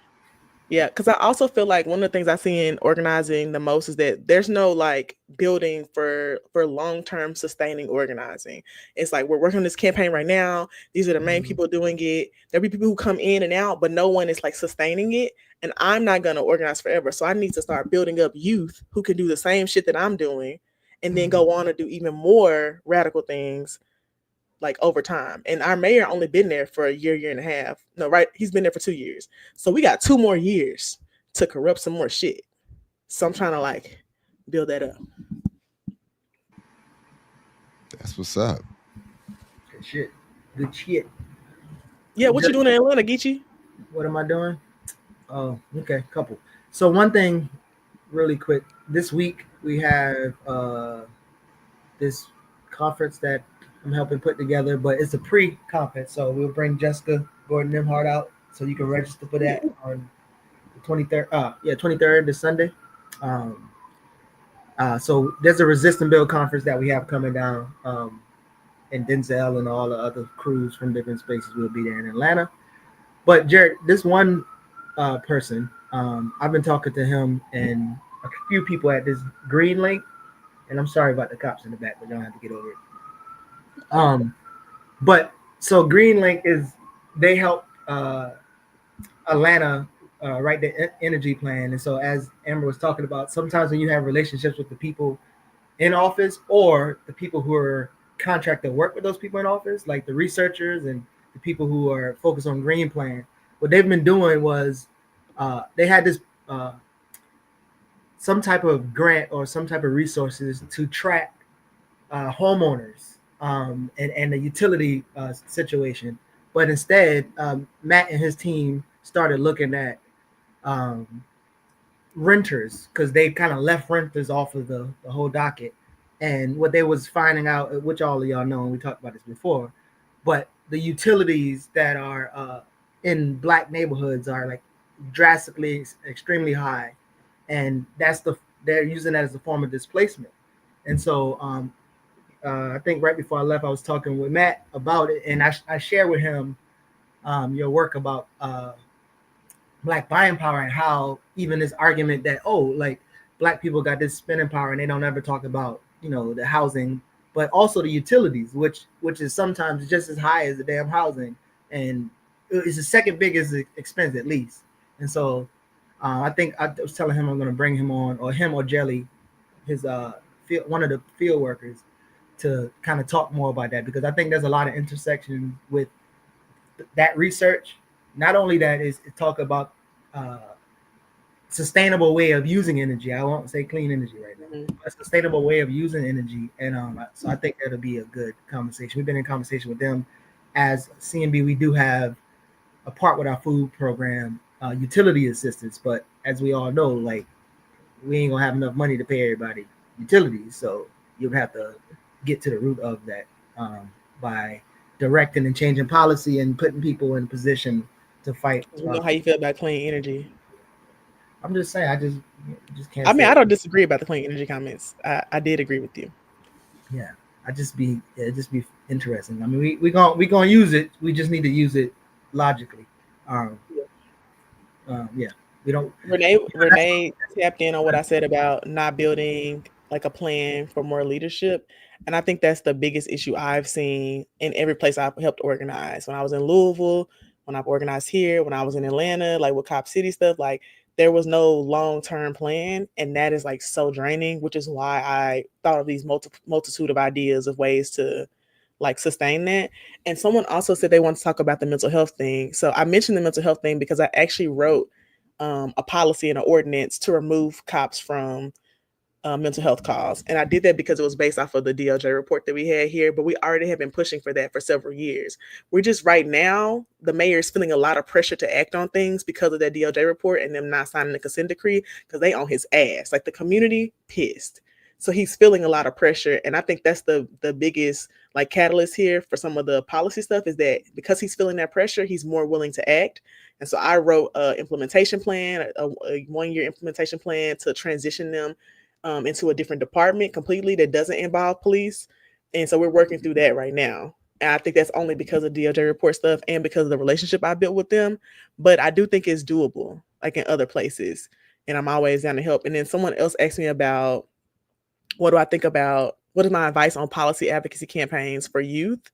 Yeah, because I also feel like one of the things I see in organizing the most is that there's no like building for long-term sustaining organizing. It's like we're working on this campaign right now. These are the main people doing it. There'll be people who come in and out, but no one is like sustaining it. And I'm not going to organize forever. So I need to start building up youth who can do the same shit that I'm doing and then go on to do even more radical things like over time. And our mayor only been there for a year and a half. No, right? He's been there for 2 years. So we got 2 more years to corrupt some more shit. So I'm trying to like build that up. That's what's up. Good shit. Good shit. Yeah, what you doing in Atlanta, Geechee? What am I doing? Oh, okay, couple. So one thing really quick. This week we have this conference that I'm helping put together, but it's a pre-conference, so we'll bring Jessica Gordon Nimhart out, so you can register for that on the 23rd. 23rd this Sunday. So there's a Resist and Build conference that we have coming down, and Denzel and all the other crews from different spaces will be there in Atlanta. But Jared, this one person, I've been talking to him and a few people at this Green Link, and I'm sorry about the cops in the back, but y'all have to get over it. But so Green Link they help Atlanta write the energy plan. And so as Amber was talking about, sometimes when you have relationships with the people in office or the people who are contracted work with those people in office, like the researchers and the people who are focused on Green Plan, what they've been doing was they had this some type of grant or some type of resources to track homeowners and the utility situation. But instead, Matt and his team started looking at renters because they kind of left renters off of the whole docket. And what they was finding out, which all of y'all know, and we talked about this before, but the utilities that are in black neighborhoods are like drastically, extremely high, and they're using that as a form of displacement. And so I think right before I left, I was talking with Matt about it, and I shared with him your work about black buying power and how even this argument that like black people got this spending power and they don't ever talk about the housing, but also the utilities, which is sometimes just as high as the damn housing, and it's the second biggest expense at least. And so I think I was telling him I'm going to bring him on, or him or Jelly, his one of the field workers, to kind of talk more about that, because I think there's a lot of intersection with that research. Not only that, is talk about sustainable way of using energy. I won't say clean energy right now. A sustainable way of using energy, and so I think that'll be a good conversation. We've been in conversation with them. As CNB, we do have a part with our food program, utility assistance, but as we all know, like, we ain't gonna have enough money to pay everybody utilities, so you'll have to get to the root of that by directing and changing policy and putting people in position to fight. You know how you feel about clean energy. I'm just saying, I just can't. I mean, I don't disagree about the clean energy comments. I did agree with you. Yeah, it just be interesting. I mean, we gonna use it. We just need to use it logically. Yeah, we don't. Renee tapped in on what I said about not building like a plan for more leadership, and I think that's the biggest issue I've seen in every place I've helped organize. When I was in Louisville, when I've organized here, when I was in Atlanta, like with Cop City stuff, like there was no long-term plan, and that is like so draining, which is why I thought of these multitude of ideas of ways to like sustain that. And someone also said they want to talk about the mental health thing. So I mentioned the mental health thing because I actually wrote a policy and an ordinance to remove cops from mental health calls. And I did that because it was based off of the DOJ report that we had here, but we already have been pushing for that for several years. We're just right now, the mayor is feeling a lot of pressure to act on things because of that DOJ report and them not signing the consent decree, because they on his ass. Like, the community pissed. So he's feeling a lot of pressure. And I think that's the biggest like catalyst here for some of the policy stuff, is that because he's feeling that pressure, he's more willing to act. And so I wrote an implementation plan, a 1-year implementation plan to transition them into a different department completely that doesn't involve police. And so we're working through that right now. And I think that's only because of DOJ report stuff and because of the relationship I built with them. But I do think it's doable, like in other places. And I'm always down to help. And then someone else asked me about, what do I think about, what is my advice on policy advocacy campaigns for youth?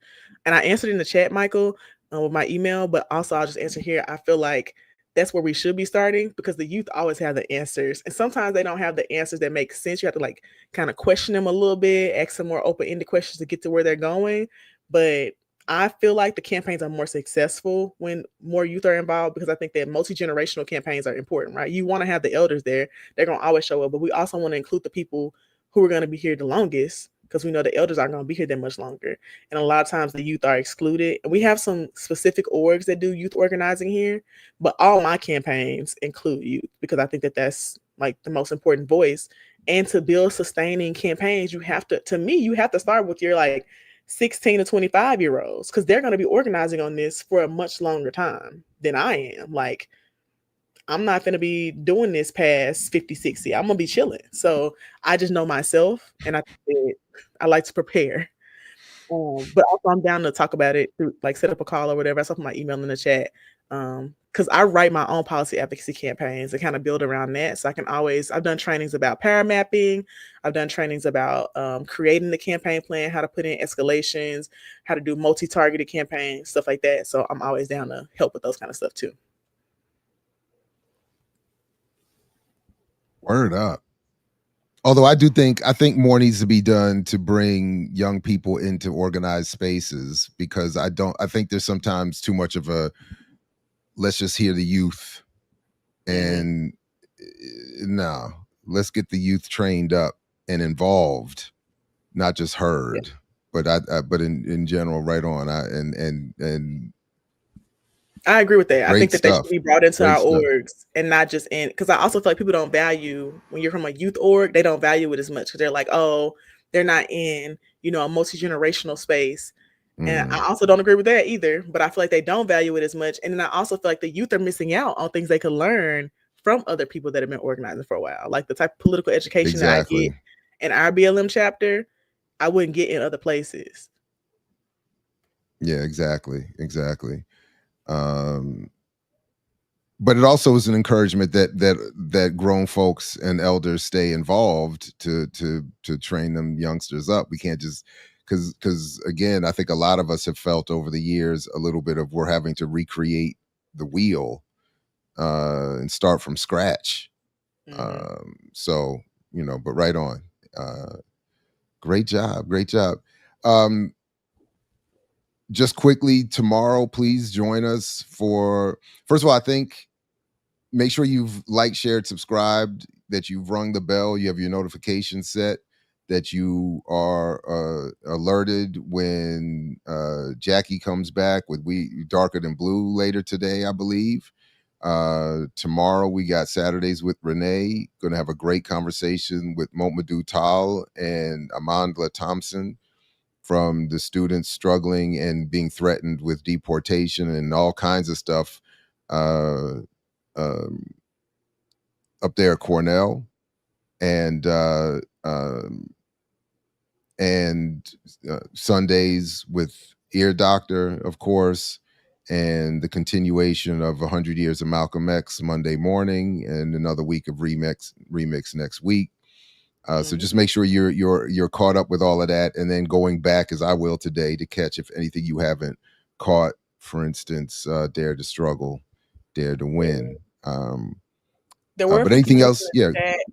And I answered in the chat, Michael, with my email, but also I'll just answer here. I feel like that's where we should be starting, because the youth always have the answers. And sometimes they don't have the answers that make sense. You have to like kind of question them a little bit, ask some more open-ended questions to get to where they're going. But I feel like the campaigns are more successful when more youth are involved, because I think that multi-generational campaigns are important, right? You want to have the elders there. They're going to always show up, but we also want to include the people who are going to be here the longest, because we know the elders aren't going to be here that much longer. And a lot of times the youth are excluded. And we have some specific orgs that do youth organizing here, but all my campaigns include youth, because I think that that's like the most important voice. And to build sustaining campaigns, you have to start with your like 16 to 25-year-olds, because they're going to be organizing on this for a much longer time than I am. Like, I'm not going to be doing this past 50, 60. I'm going to be chilling. So I just know myself, and I like to prepare. But also I'm down to talk about it through, like, set up a call or whatever. I saw my email in the chat. Because I write my own policy advocacy campaigns and kind of build around that. So I've done trainings about power mapping. I've done trainings about creating the campaign plan, how to put in escalations, how to do multi-targeted campaigns, stuff like that. So I'm always down to help with those kind of stuff too. Word up. Although I think more needs to be done to bring young people into organized spaces, because I think there's sometimes too much of a, let's just hear the youth. And no, let's get the youth trained up and involved, not just heard. But but in general, right on. And I agree with that. I think that they should be brought into our stuff. orgs and not just in, because I also feel like people don't value, when you're from a youth org, they don't value it as much because they're like, oh, they're not in, you know, a multi-generational space. And I also don't agree with that either, but I feel like they don't value it as much. And then I also feel like the youth are missing out on things they could learn from other people that have been organizing for a while. Like the type of political education that I get in our BLM chapter, I wouldn't get in other places. Yeah, exactly. But it also is an encouragement that grown folks and elders stay involved to train them youngsters up. We can't just, because again, I think a lot of us have felt over the years a little bit of we're having to recreate the wheel and start from scratch. So, you know, but right on. Great job. Just quickly, tomorrow, please join us for, first of all, I think, make sure you've liked, shared, subscribed, that you've rung the bell, you have your notifications set, that you are alerted when Jackie comes back with We Darker Than Blue later today, I believe. Tomorrow we got Saturdays with Renee. Going to have a great conversation with Momadou Tal and Amandla Thompson from the students struggling and being threatened with deportation and all kinds of stuff up there at Cornell. And Sundays with Ear Doctor, of course, and the continuation of 100 Years of Malcolm X Monday morning, and another week of remix next week. So just make sure you're caught up with all of that, and then going back, as I will today, to catch if anything you haven't caught. For instance, Dare to Struggle, Dare to Win. There were but anything else? Yeah.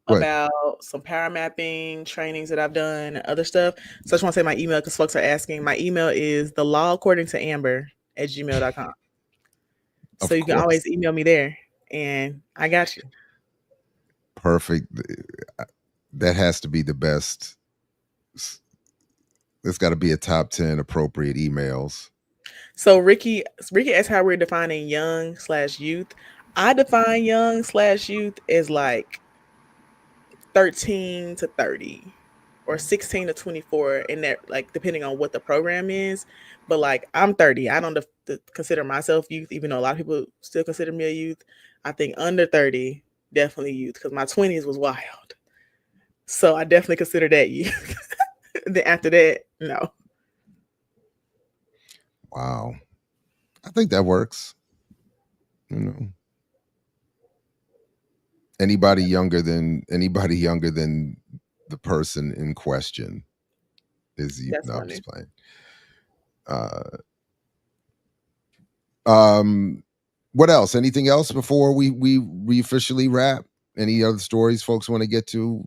About some power mapping trainings that I've done and other stuff. So I just want to say my email because folks are asking. My email is thelawaccordingtoamber@gmail.com. So you can always email me there, and I got you. Perfect. That has to be the best. There's got to be a top 10 appropriate emails. So Ricky asked how we're defining young/youth. I define young/youth as like 13 to 30 or 16 to 24, and that, like, depending on what the program is. But like, I'm 30. I don't consider myself youth, even though a lot of people still consider me a youth. I think under 30, definitely youth, because my 20s was wild. So I definitely consider that youth. Then after that, no. Wow. I think that works. You know. Anybody younger than the person in question is you. No, I'm just playing. What else? Anything else before we officially wrap? Any other stories folks want to get to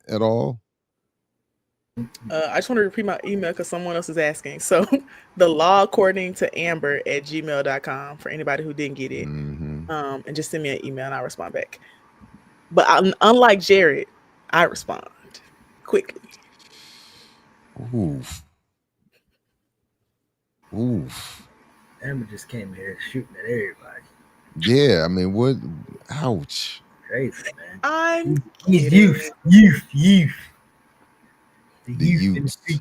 at all? I just want to repeat my email because someone else is asking. So thelawaccordingtoamber@gmail.com for anybody who didn't get it. And just send me an email and I'll respond back. But unlike Jared, I respond quickly. Oof. Amber just came here shooting at everybody. Yeah, I mean, what? Ouch. Crazy, man. I'm youth. The youth in the street.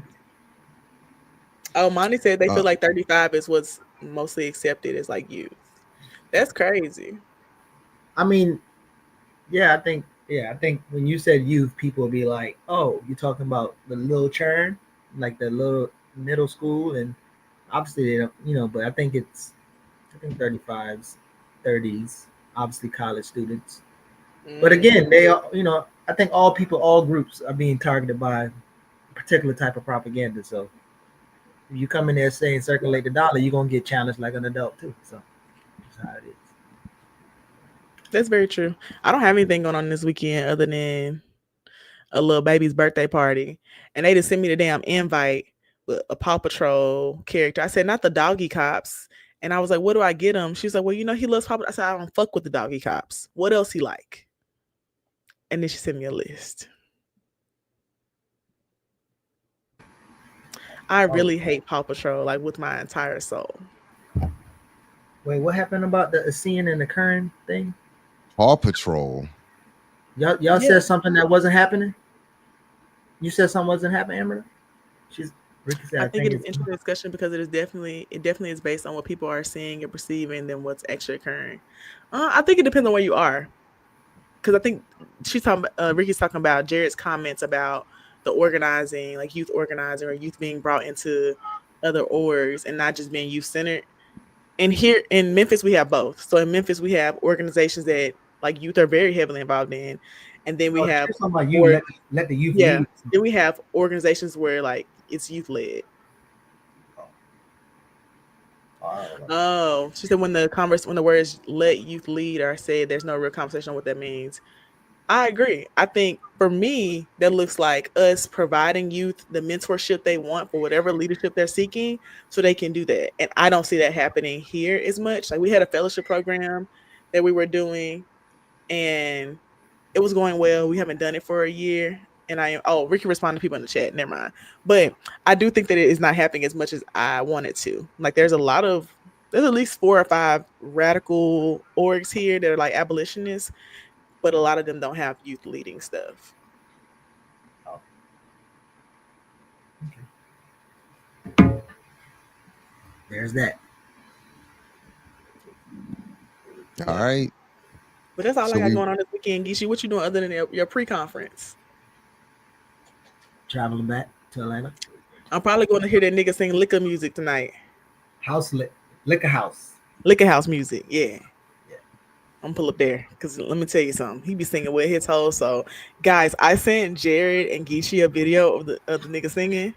Oh, Monty said they feel like 35 is what's mostly accepted as like youth. That's crazy. I mean, I think when you said youth, people would be like, "Oh, you're talking about the little churn, like the little middle school," and obviously they don't, But I think 35s, 30s, obviously college students. But again, they are, I think all groups are being targeted by a particular type of propaganda. So if you come in there saying circulate the dollar, you're gonna get challenged like an adult too. So that's how it is. That's very true. I don't have anything going on this weekend other than a little baby's birthday party. And they just sent me the damn invite with a Paw Patrol character. I said, not the doggy cops. And I was like, what do I get him? She's like, well, he loves Paw Patrol. I said, I don't fuck with the doggy cops. What else he like? And then she sent me a list. I really hate Paw Patrol, like with my entire soul. Wait, what happened about the seeing and occurring thing? Paw Patrol. Y'all said something that wasn't happening. You said something wasn't happening, Amber. Ricky said, I think it is interesting discussion because it definitely is based on what people are seeing and perceiving than what's actually occurring. I think it depends on where you are, because I think Ricky's talking about Jared's comments about the organizing, like youth organizing or youth being brought into other orgs and not just being youth centered. And here in Memphis, we have both. So in Memphis, we have organizations that like youth are very heavily involved in, and then we have let the youth lead. Then we have organizations where like it's youth led. Oh, she said when the words "let youth lead" are said, there's no real conversation on what that means. I agree. I think for me, that looks like us providing youth the mentorship they want for whatever leadership they're seeking so they can do that. And I don't see that happening here as much. Like we had a fellowship program that we were doing and it was going well. We haven't done it for a year. And Ricky responded to people in the chat. Never mind. But I do think that it is not happening as much as I want it to. Like there's at least 4 or 5 radical orgs here that are like abolitionists. But a lot of them don't have youth leading stuff. Oh. Okay. There's that. All right. But that's all I got going on this weekend, Gishi. What you doing other than your pre-conference? Traveling back to Atlanta. I'm probably going to hear that nigga sing liquor music tonight. Liquor house. Liquor house music, yeah. I'm gonna pull up there because let me tell you something. He be singing with his whole soul. Guys, I sent Jared and Gishi a video of the nigga singing.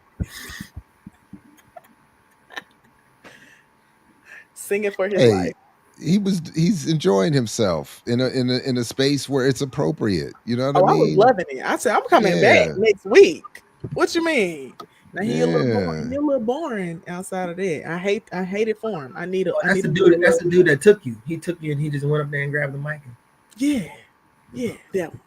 Singing for his life. He's enjoying himself in a space where it's appropriate. You know what I mean? I was loving it. I said I'm coming back next week. What you mean? Now he a little boring outside of that. I hate it for him. That's the dude that took you. He took you and he just went up there and grabbed the mic. Yeah, that one.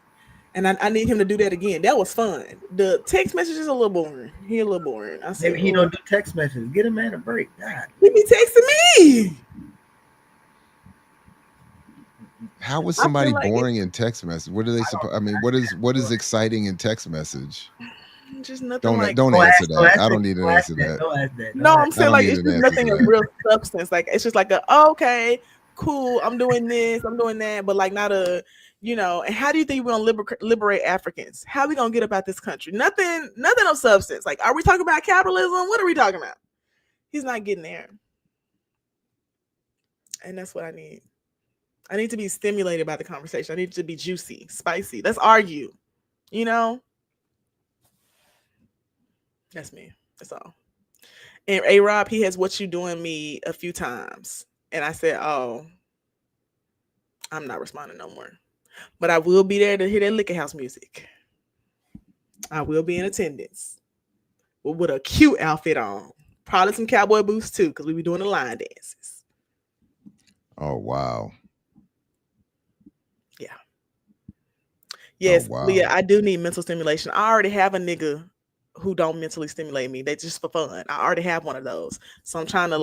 And I need him to do that again. That was fun. The text message is a little boring. He a little boring. I said, maybe he don't do text messages. Get a man a break. God. He be texting me. How was somebody boring in text message? What are they supposed? I mean, what is exciting in text message? Just nothing. Don't answer that. I don't need to answer that. No, I'm saying like it's just nothing of real substance. Like it's just like okay, cool. I'm doing this. I'm doing that. But like not a, And how do you think we're gonna liberate Africans? How are we gonna get about this country? Nothing of substance. Like, are we talking about capitalism? What are we talking about? He's not getting there, and that's what I need. I need to be stimulated by the conversation. I need to be juicy, spicy. Let's argue. That's me. That's all. And A-Rob, he has "What You Doing" me a few times. And I said, I'm not responding no more. But I will be there to hear that liquor house music. I will be in attendance. With a cute outfit on. Probably some cowboy boots too, because we be doing the line dances. Oh, wow. Yeah. Yes, oh, wow. Leah, I do need mental stimulation. I already have a nigga who don't mentally stimulate me. They just for fun. I already have one of those. So I'm trying to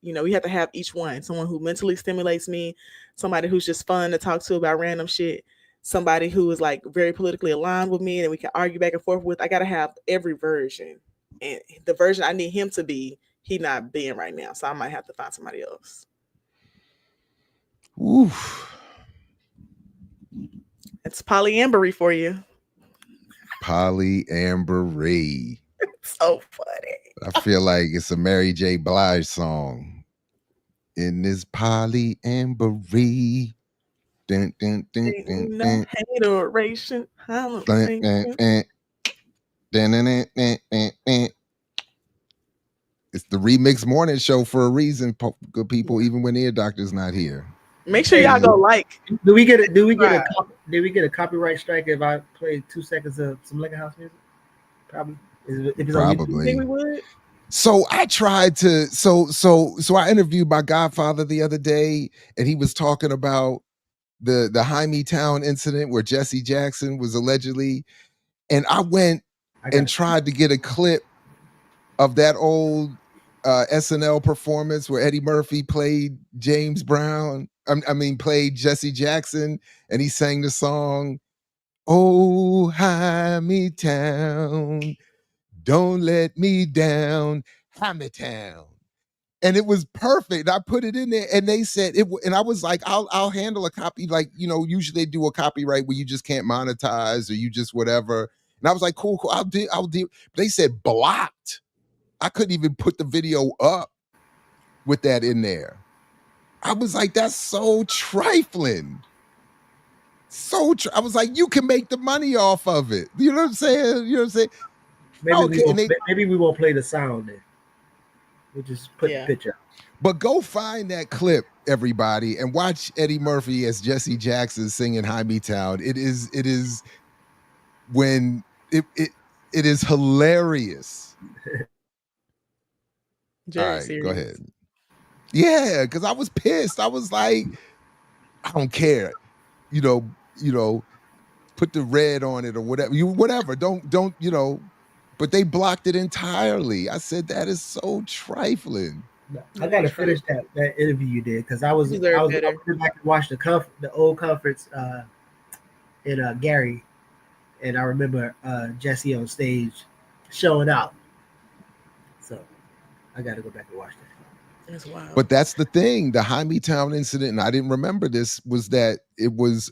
we have to have each one. Someone who mentally stimulates me, somebody who's just fun to talk to about random shit, somebody who is like very politically aligned with me and we can argue back and forth with. I got to have every version. And the version I need him to be, he not being right now. So I might have to find somebody else. Oof. It's polyambery for you. Polyambery. It's so funny. I feel like it's a Mary J. Blige song. In this polyambery. Dun, dun, dun, dun, dun. Hateration. It's the Remix Morning Show for a reason, good people, even when the ear doctor's not here. Make sure y'all go like. Do we get a copyright strike if I play 2 seconds of some Liquor House music? Probably. Probably. Think we would? So I tried to. So I interviewed my godfather the other day, and he was talking about the Hymietown incident where Jesse Jackson was allegedly, and I went and tried to get a clip of that old SNL performance where Eddie Murphy played James Brown. Played Jesse Jackson, and he sang the song, "Oh, Hymietown, don't let me down, Hymietown." And it was perfect. I put it in there, and they said it. And I was like, "I'll handle a copy." Like, usually they do a copyright where you just can't monetize or you just whatever. And I was like, "Cool. I'll do." But they said blocked. I couldn't even put the video up with that in there. I was like, "That's so trifling." I was like, "You can make the money off of it." You know what I'm saying? Maybe we won't play the sound then. We'll just put the picture. But go find that clip, everybody, and watch Eddie Murphy as Jesse Jackson singing Hymietown. It is when it is hilarious. All right, serious. Go ahead. Yeah, because I was pissed. I was like, I don't care. Put the red on it or whatever. Whatever. Don't. But they blocked it entirely. I said that is so trifling. I gotta finish that interview you did, because I went back and watched the old conference in Gary, and I remember Jesse on stage showing out. So I gotta go back and watch that. That's wild. But that's the thing. The Hymietown incident, and I didn't remember this, was that it was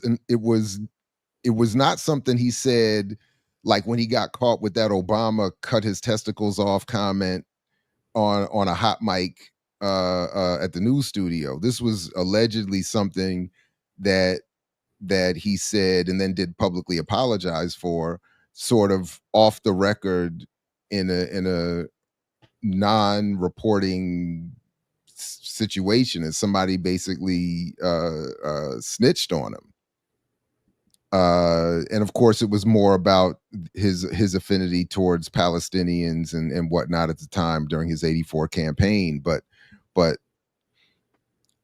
not something he said like when he got caught with that Obama cut his testicles off comment on a hot mic at the news studio. This was allegedly something that he said and then did publicly apologize for, sort of off the record in a non-reporting situation, and somebody basically snitched on him. And of course, it was more about his affinity towards Palestinians and whatnot at the time during his '84 campaign. But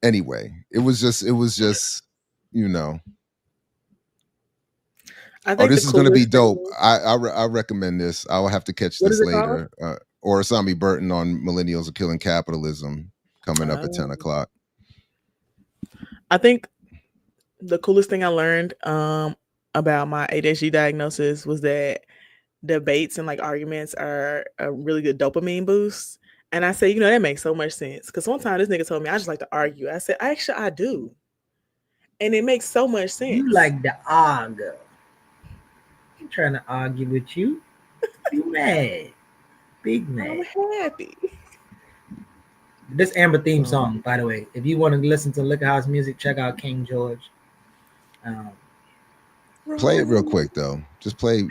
anyway, it was just I think this is going to be dope. I recommend this. I will have to catch this later. Or Asami Burton on Millennials Are Killing Capitalism, coming up at 10 o'clock. I think the coolest thing I learned about my ADHD diagnosis was that debates and like arguments are a really good dopamine boost. And I said, that makes so much sense. Because one time this nigga told me I just like to argue. I said, actually, I do. And it makes so much sense. You like to argue. I'm trying to argue with you. You mad. Big mad. I'm happy. This Amber theme song, by the way, if you want to listen to Liquor House music, check out King George. Play it real quick, though. Just play. We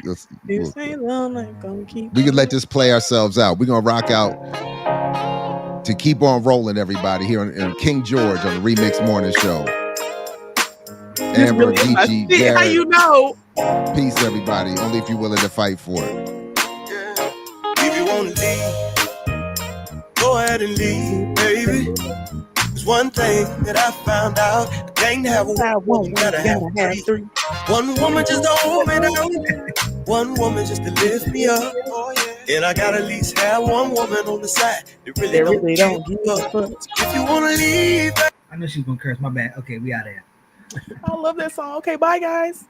could let this play ourselves out. We're going to rock out to keep on rolling, everybody, here on King George on the Remix Morning Show. Amber, Geechee, Jared. How you know? Peace, everybody. Only if you're willing to fight for it. If you want to leave, go ahead and leave, baby. There's one thing that I found out. I can't have one, gotta have three. One woman just to hold me down. One woman just to lift me up. And I gotta at least have one woman on the side that really don't give a fuck. If you want to leave. I know she's going to curse. My bad. Okay, we out of here. I love that song. Okay, bye, guys.